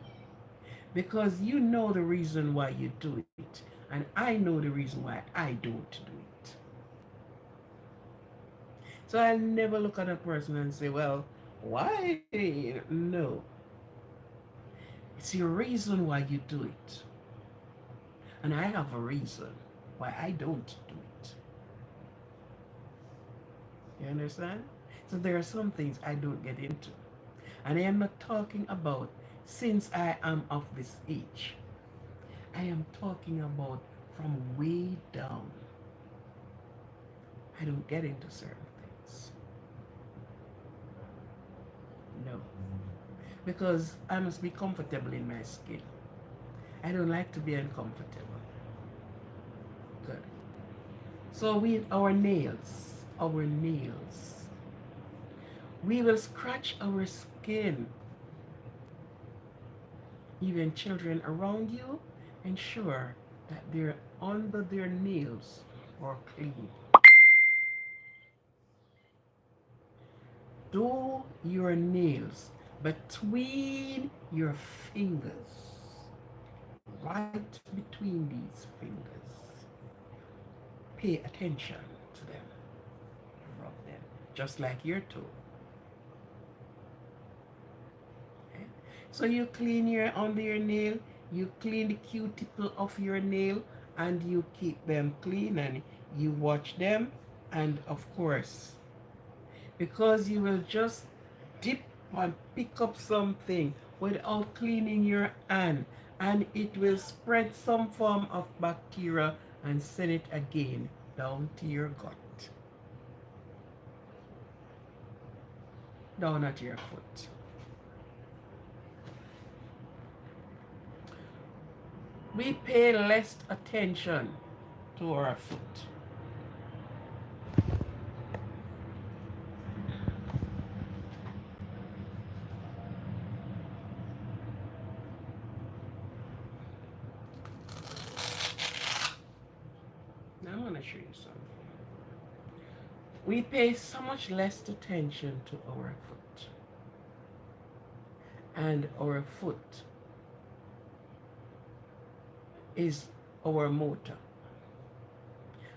because you know the reason why you do it, and I know the reason why I don't do it. So I'll never look at a person and say, well, why? No. It's your reason why you do it. And I have a reason why I don't do it. You understand? So there are some things I don't get into. And I am not talking about since I am of this age. I am talking about from way down. I don't get into certain things. No. Because I must be comfortable in my skin. I don't like to be uncomfortable. Good. So with our nails, we will scratch our skin. Even children around you, ensure that they're under their nails are clean. Do your nails between your fingers, right between these fingers. Pay attention to them. Rub them, just like your toe. Okay? So you clean your under your nail, you clean the cuticle of your nail, and you keep them clean and you watch them. And of course, because you will just dip and pick up something without cleaning your hand, and it will spread some form of bacteria and send it again down to your gut, down at your foot. We pay less attention to our foot. Now I'm going to show you something. We pay so much less attention to our foot. And our foot is our motor.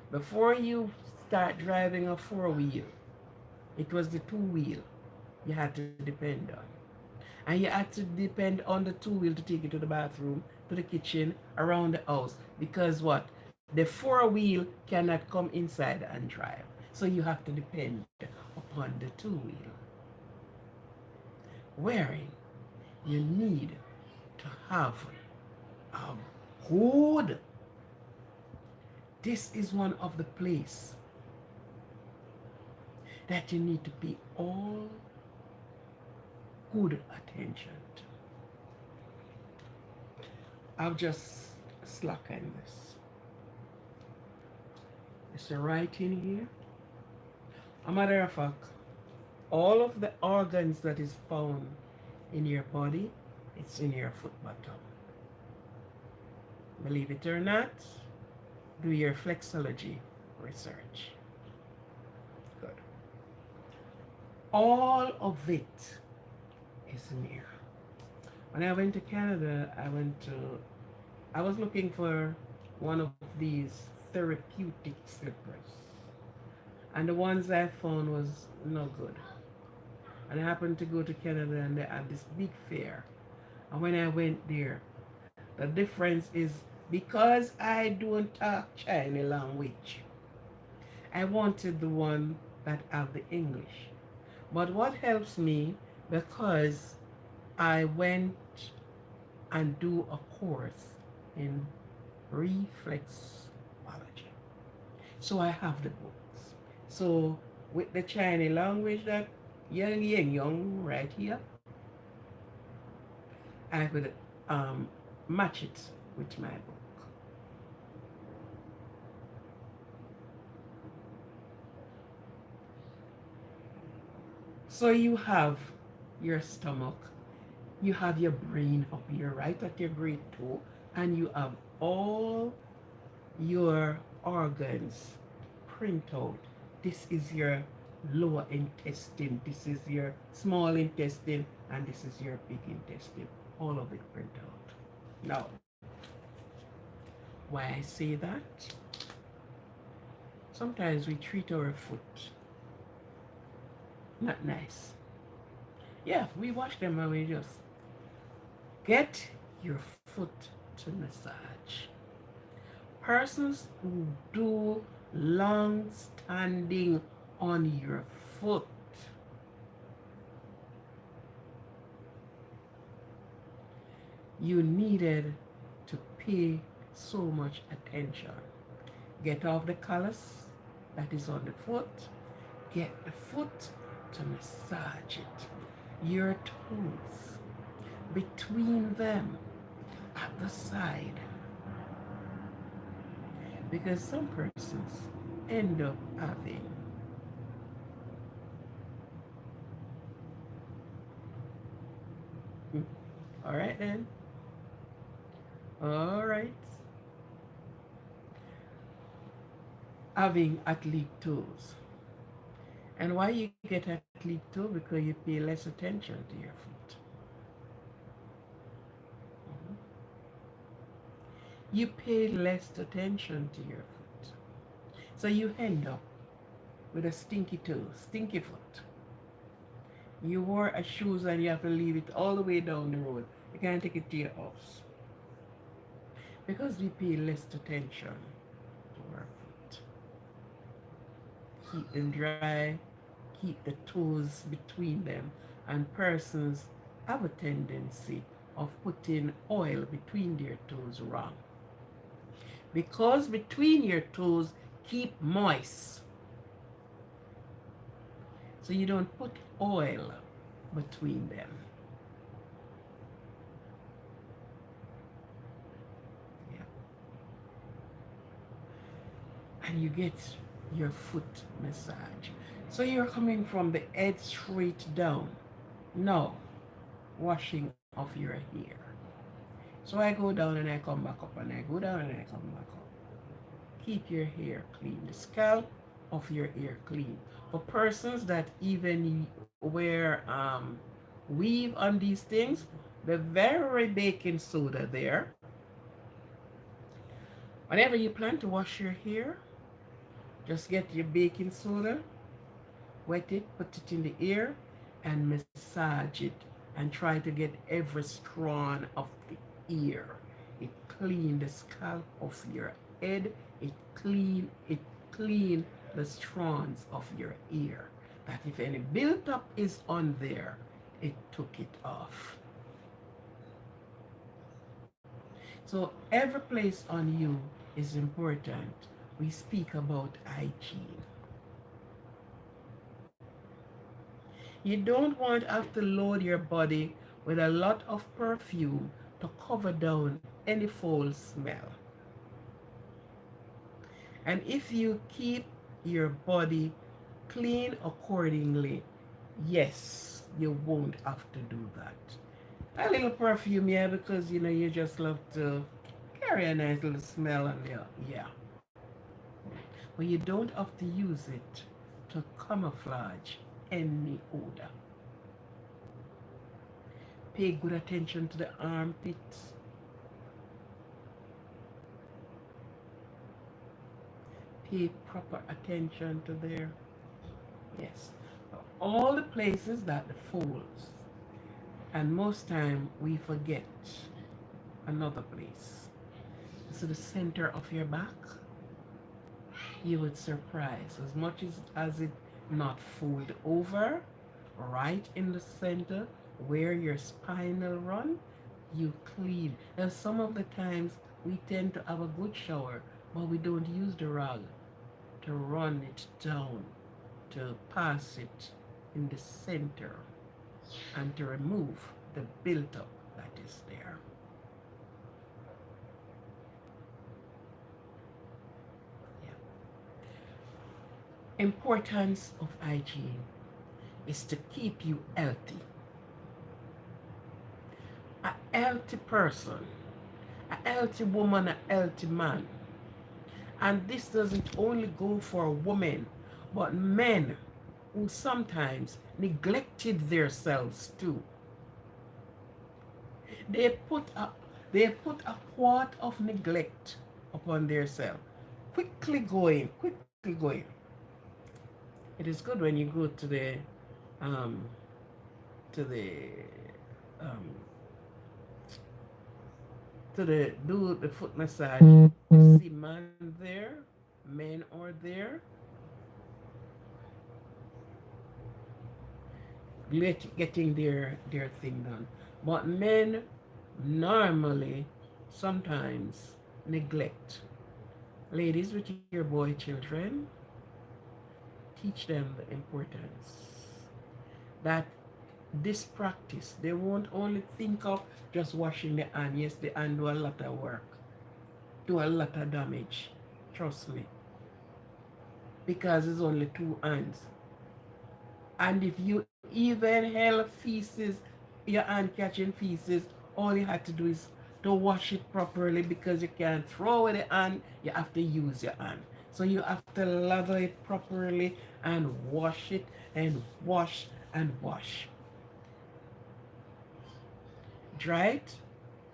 Before you start driving a four-wheel, it was the two-wheel you had to depend on. And you had to depend on the two-wheel to take it to the bathroom, to the kitchen, around the house. Because what? The four-wheel cannot come inside and drive. So you have to depend upon the two-wheel. Wherein you need to have a good. This is one of the place that you need to pay all good attention to. I'll just slacken this. It's right in here. A matter of fact, all of the organs that is found in your body, it's in your foot bottom. Believe it or not, do your flexology research. Good. All of it is in here. When I went to Canada, I was looking for one of these therapeutic slippers. And the ones I found was no good. And I happened to go to Canada and they had this big fair. And when I went there, the difference is because I don't talk Chinese language, I wanted the one that have the English. But what helps me, because I went and do a course in reflexology. So I have the books. So with the Chinese language that young right here, I could match it with my book. So you have your stomach, you have your brain up here, right at your great toe, and you have all your organs print out. This is your lower intestine, this is your small intestine, and this is your big intestine. All of it print out. Now, why I say that? Sometimes we treat our foot not nice. Yeah, we wash them and we just get your foot to massage. Persons who do long standing on your foot, you needed to pay so much attention. Get off the callus that is on the foot, get the foot to massage it. Your toes, between them, at the side. Because some persons end up having all right then. All right. Having athlete toes. And why you get athlete toe? Because you pay less attention to your foot. Mhm. You pay less attention to your foot. So you end up with a stinky toe, stinky foot. You wore a shoes and you have to leave it all the way down the road. You can't take it to your house. Because we pay less attention to our foot. Keep them dry, keep keep the toes between them, and persons have a tendency of putting oil between their toes wrong. Because between your toes keep moist, so you don't put oil between them. Yeah. And you get your foot massage. So you're coming from the head straight down. No washing of your hair. So I go down and I come back up, and I go down and I come back up. Keep your hair clean. The scalp of your hair clean. For persons that even wear weave on these things, the very baking soda there. Whenever you plan to wash your hair, just get your baking soda, wet it, put it in the ear, and massage it, and try to get every strand of the ear. It clean the scalp of your head. It clean the strands of your ear. That if any built up is on there, it took it off. So every place on you is important. We speak about hygiene. You don't want to have to load your body with a lot of perfume to cover down any foul smell. And if you keep your body clean accordingly, yes, you won't have to do that. A little perfume, yeah, because you just love to carry a nice little smell on you, yeah. But you don't have to use it to camouflage any odor. Pay good attention to the armpits. Pay proper attention to there. Yes. All the places that the folds. And most time we forget another place. So the center of your back, you would surprise as much as it not fold over, right in the center where your spinal run, you clean. Now some of the times we tend to have a good shower, but we don't use the rag to run it down, to pass it in the center, and to remove the build-up that is there. Yeah. Importance of hygiene is to keep you healthy. A healthy person, a healthy woman, a healthy man. And this doesn't only go for women, but men who sometimes neglected themselves too. They put a they put a quart of neglect upon themselves. Quickly going. It is good when you go um to the um do the foot massage. You see man there, men are there, getting their thing done. But men normally sometimes neglect. Ladies with your boy children, teach them the importance that this practice, they won't only think of just washing the hand. Yes, the hand do a lot of work, do a lot of damage. Trust me. Because it's only two hands. And if you even held feces, your hand catching feces, all you had to do is to wash it properly, because you can't throw away the hand, you have to use your hand. So you have to lather it properly and wash it and wash and wash. Dry it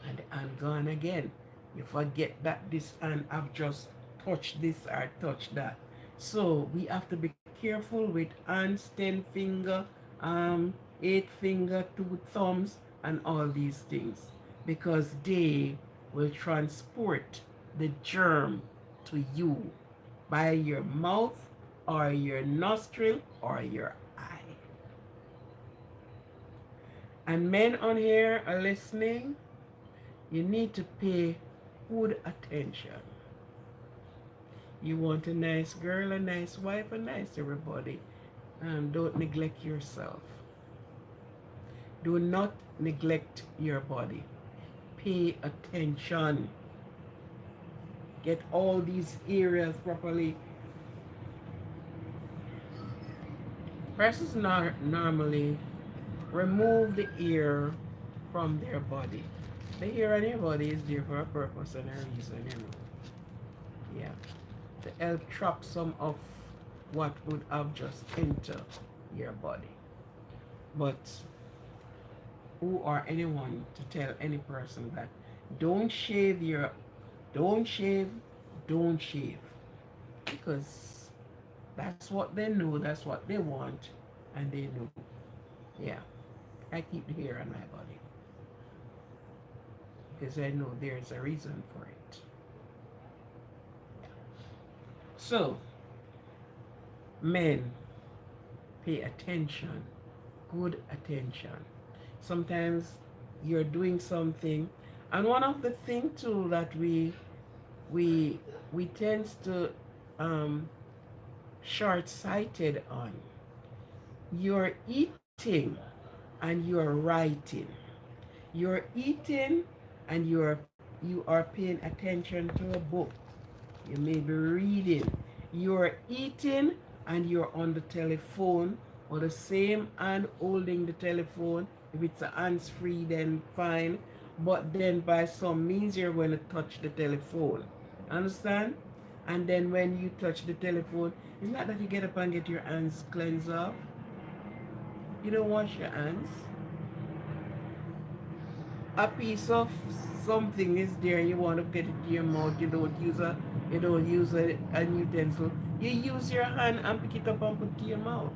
and gone again. You forget that this hand have just touched this or touched that. So we have to be careful with hands, 10 finger, 8 finger, 2 thumbs, and all these things, because they will transport the germ to you by your mouth or your nostril or your eye. And men on here are listening, you need to pay good attention. You want a nice girl, a nice wife, a nice everybody. Don't neglect yourself. Do not neglect your body. Pay attention. Get all these areas properly. Persons normally remove the ear from their body. The ear on your body is there for a purpose and a reason, you know. Yeah. To help trap some of what would have just entered your body. But who or anyone to tell any person that don't shave your don't shave, don't shave. Because that's what they know, that's what they want, and they know. Yeah. I keep the hair on my body because I know there's a reason for it. So, men, pay attention, good attention. Sometimes you're doing something, and one of the things too that we we tends to um, short-sighted on. You're eating and you're writing. You're eating and you are paying attention to a book. You may be reading. You're eating and you're on the telephone or the same hand holding the telephone. If it's a hands-free, then fine. But then by some means you're going to touch the telephone. Understand? And then when you touch the telephone, it's not that you get up and get your hands cleansed off. You don't wash your hands. A piece of something is there and you want to get it to your mouth. You don't use a utensil. You use your hand and pick it up and put it to your mouth.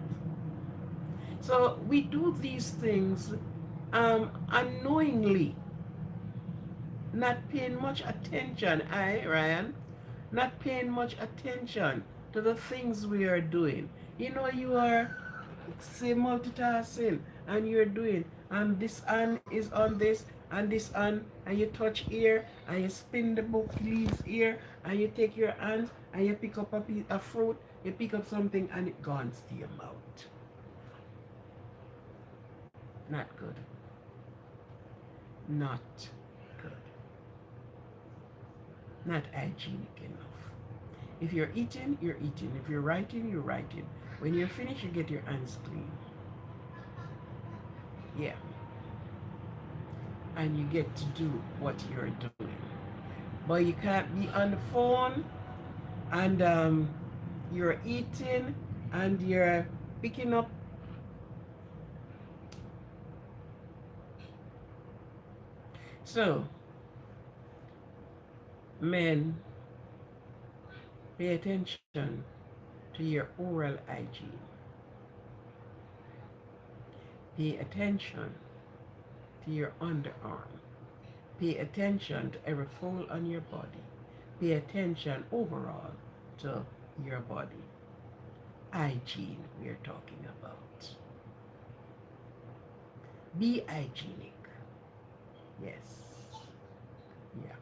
So we do these things unknowingly, not paying much attention. Ryan, not paying much attention to the things we are doing. You are say multitasking and you're doing and this hand is on this and this hand and you touch here and you spin the book leaves here and you take your hands and you pick up a fruit, you pick up something and it goes to your mouth. Not good. Not good. Not hygienic enough. If you're eating, you're eating. If you're writing, you're writing. When you're finished, you get your hands clean. Yeah. And you get to do what you're doing. But you can't be on the phone and you're eating and you're picking up. So, men, pay attention to your oral hygiene. Pay attention to your underarm. Pay attention to every fold on your body. Pay attention overall to your body. Hygiene we're talking about. Be hygienic. Yes. Yeah.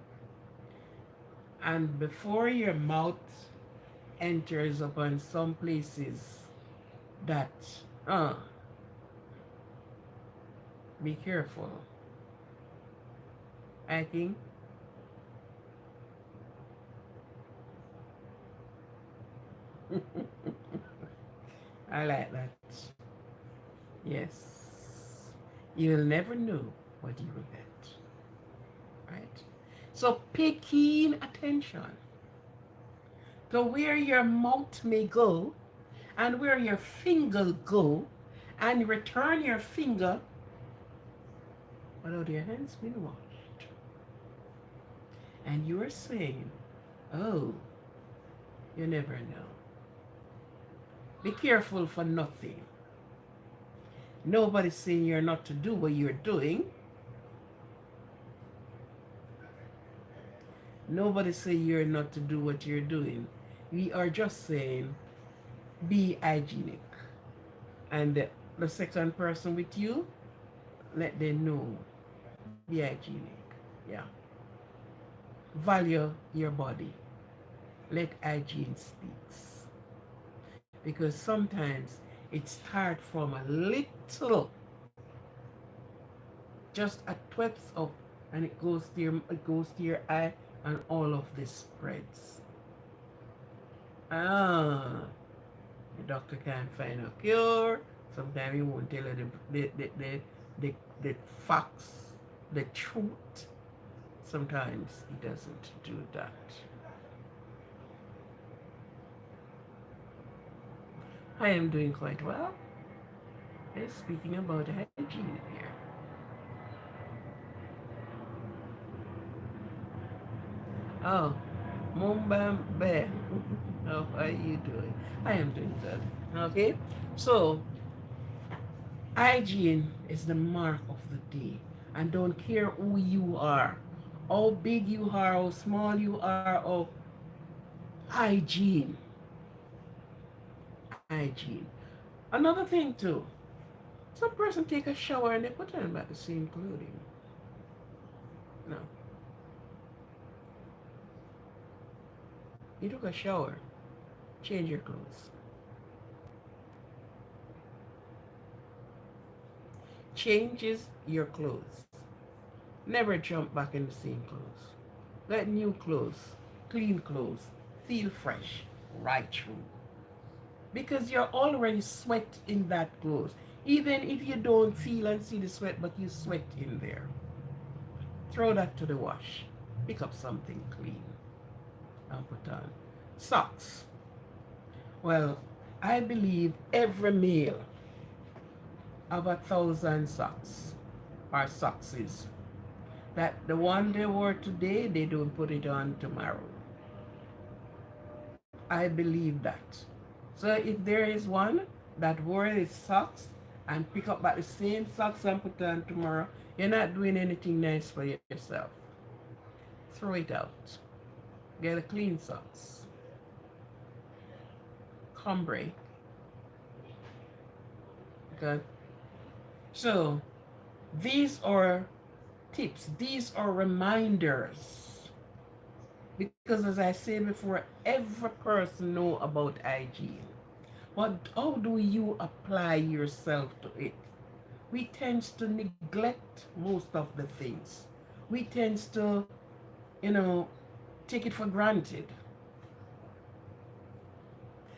And before your mouth enters upon some places that, be careful. I think I like that. Yes. You'll never know what you will get. Right? So pay keen attention to where your mouth may go and where your finger go and return your finger without your hands being washed. And you are saying, oh, you never know. Be careful for nothing. Nobody's saying you're not to do what you're doing. Nobody's saying you're not to do what you're doing. We are just saying be hygienic. And the second person with you, let them know. Be hygienic. Yeah. Value your body. Let hygiene speaks. Because sometimes it starts from a little, just a twist of, and it goes to your eye, and all of this spreads. Ah, the doctor can't find a cure. Sometimes he won't tell you the facts, the truth. Sometimes he doesn't do that. I am doing quite well. Speaking about hygiene here. Oh, Mumbambe. How are you doing? I am doing good. Okay? So, hygiene is the mark of the day. And don't care who you are, how big you are, how small you are, or hygiene. Hygiene. Another thing too, some person take a shower and they put on about the same clothing. No. You took a shower, change your clothes. Changes your clothes. Never jump back in the same clothes. Get new clothes, clean clothes, feel fresh, right through. Because you're already sweat in that clothes. Even if you don't feel and see the sweat, but you sweat in there. Throw that to the wash. Pick up something clean and put on. Socks. Well, I believe every male have 1,000 socks or sockses. That the one they wore today, they don't put it on tomorrow. I believe that. So if there is one that wore his socks and pick up back the same socks and put on tomorrow, you're not doing anything nice for yourself. Throw it out. Get a clean socks. Cumbre. Okay. So these are tips. These are reminders. Because as I said before, every person know about hygiene. But how do you apply yourself to it? We tend to neglect most of the things. We tend to, you know, take it for granted.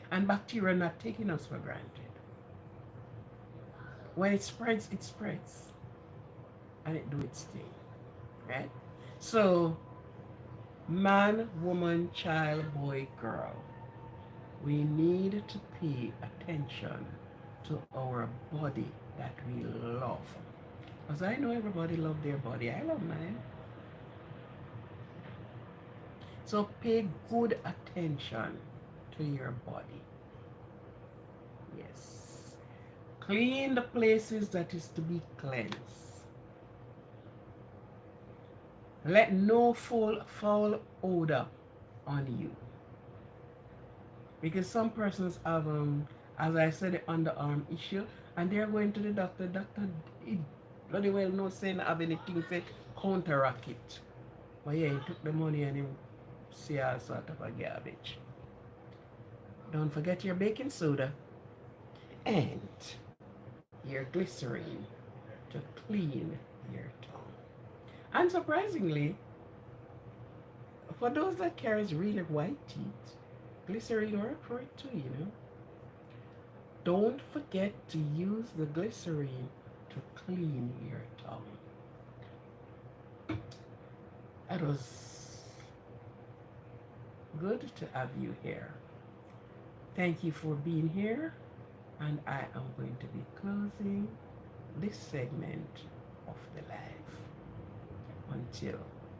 And bacteria are not taking us for granted. When it spreads. And it do its thing. Right? So, man, woman, child, boy, girl, we need to pay attention to our body that we love. Because I know everybody love their body. I love mine. So pay good attention to your body. Yes. Clean the places that is to be cleansed. Let no foul odor on you. Because some persons have, as I said, the underarm issue, and they're going to the doctor. Doctor, he bloody well not saying have anything to counteract it. But yeah, he took the money and he see all sort of a garbage. Don't forget your baking soda and your glycerine to clean your tongue. And surprisingly, for those that carries really white teeth, glycerine work for it too, you know. Don't forget to use the glycerine to clean your tongue. It was good to have you here. Thank you for being here, and I am going to be closing this segment of the live until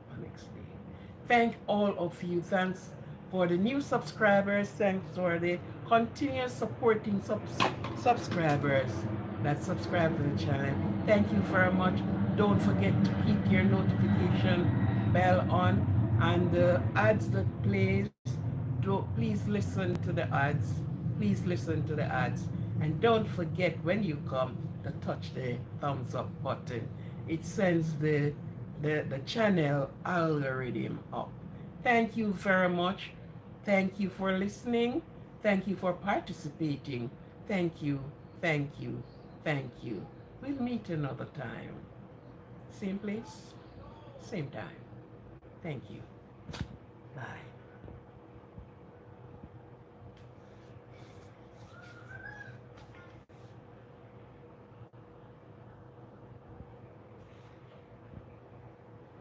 the next day. Thank all of you. Thanks for the new subscribers. Thanks for the continuous supporting subscribers that subscribe to the channel. Thank you very much. Don't forget to keep your notification bell on, and the ads that plays, please listen to the ads. Please listen to the ads. And don't forget when you come to touch the thumbs up button. It sends the channel algorithm up. Thank you very much. Thank you for listening. Thank you for participating. Thank you, thank you, thank you. We'll meet another time. Same place, same time. Thank you. Bye.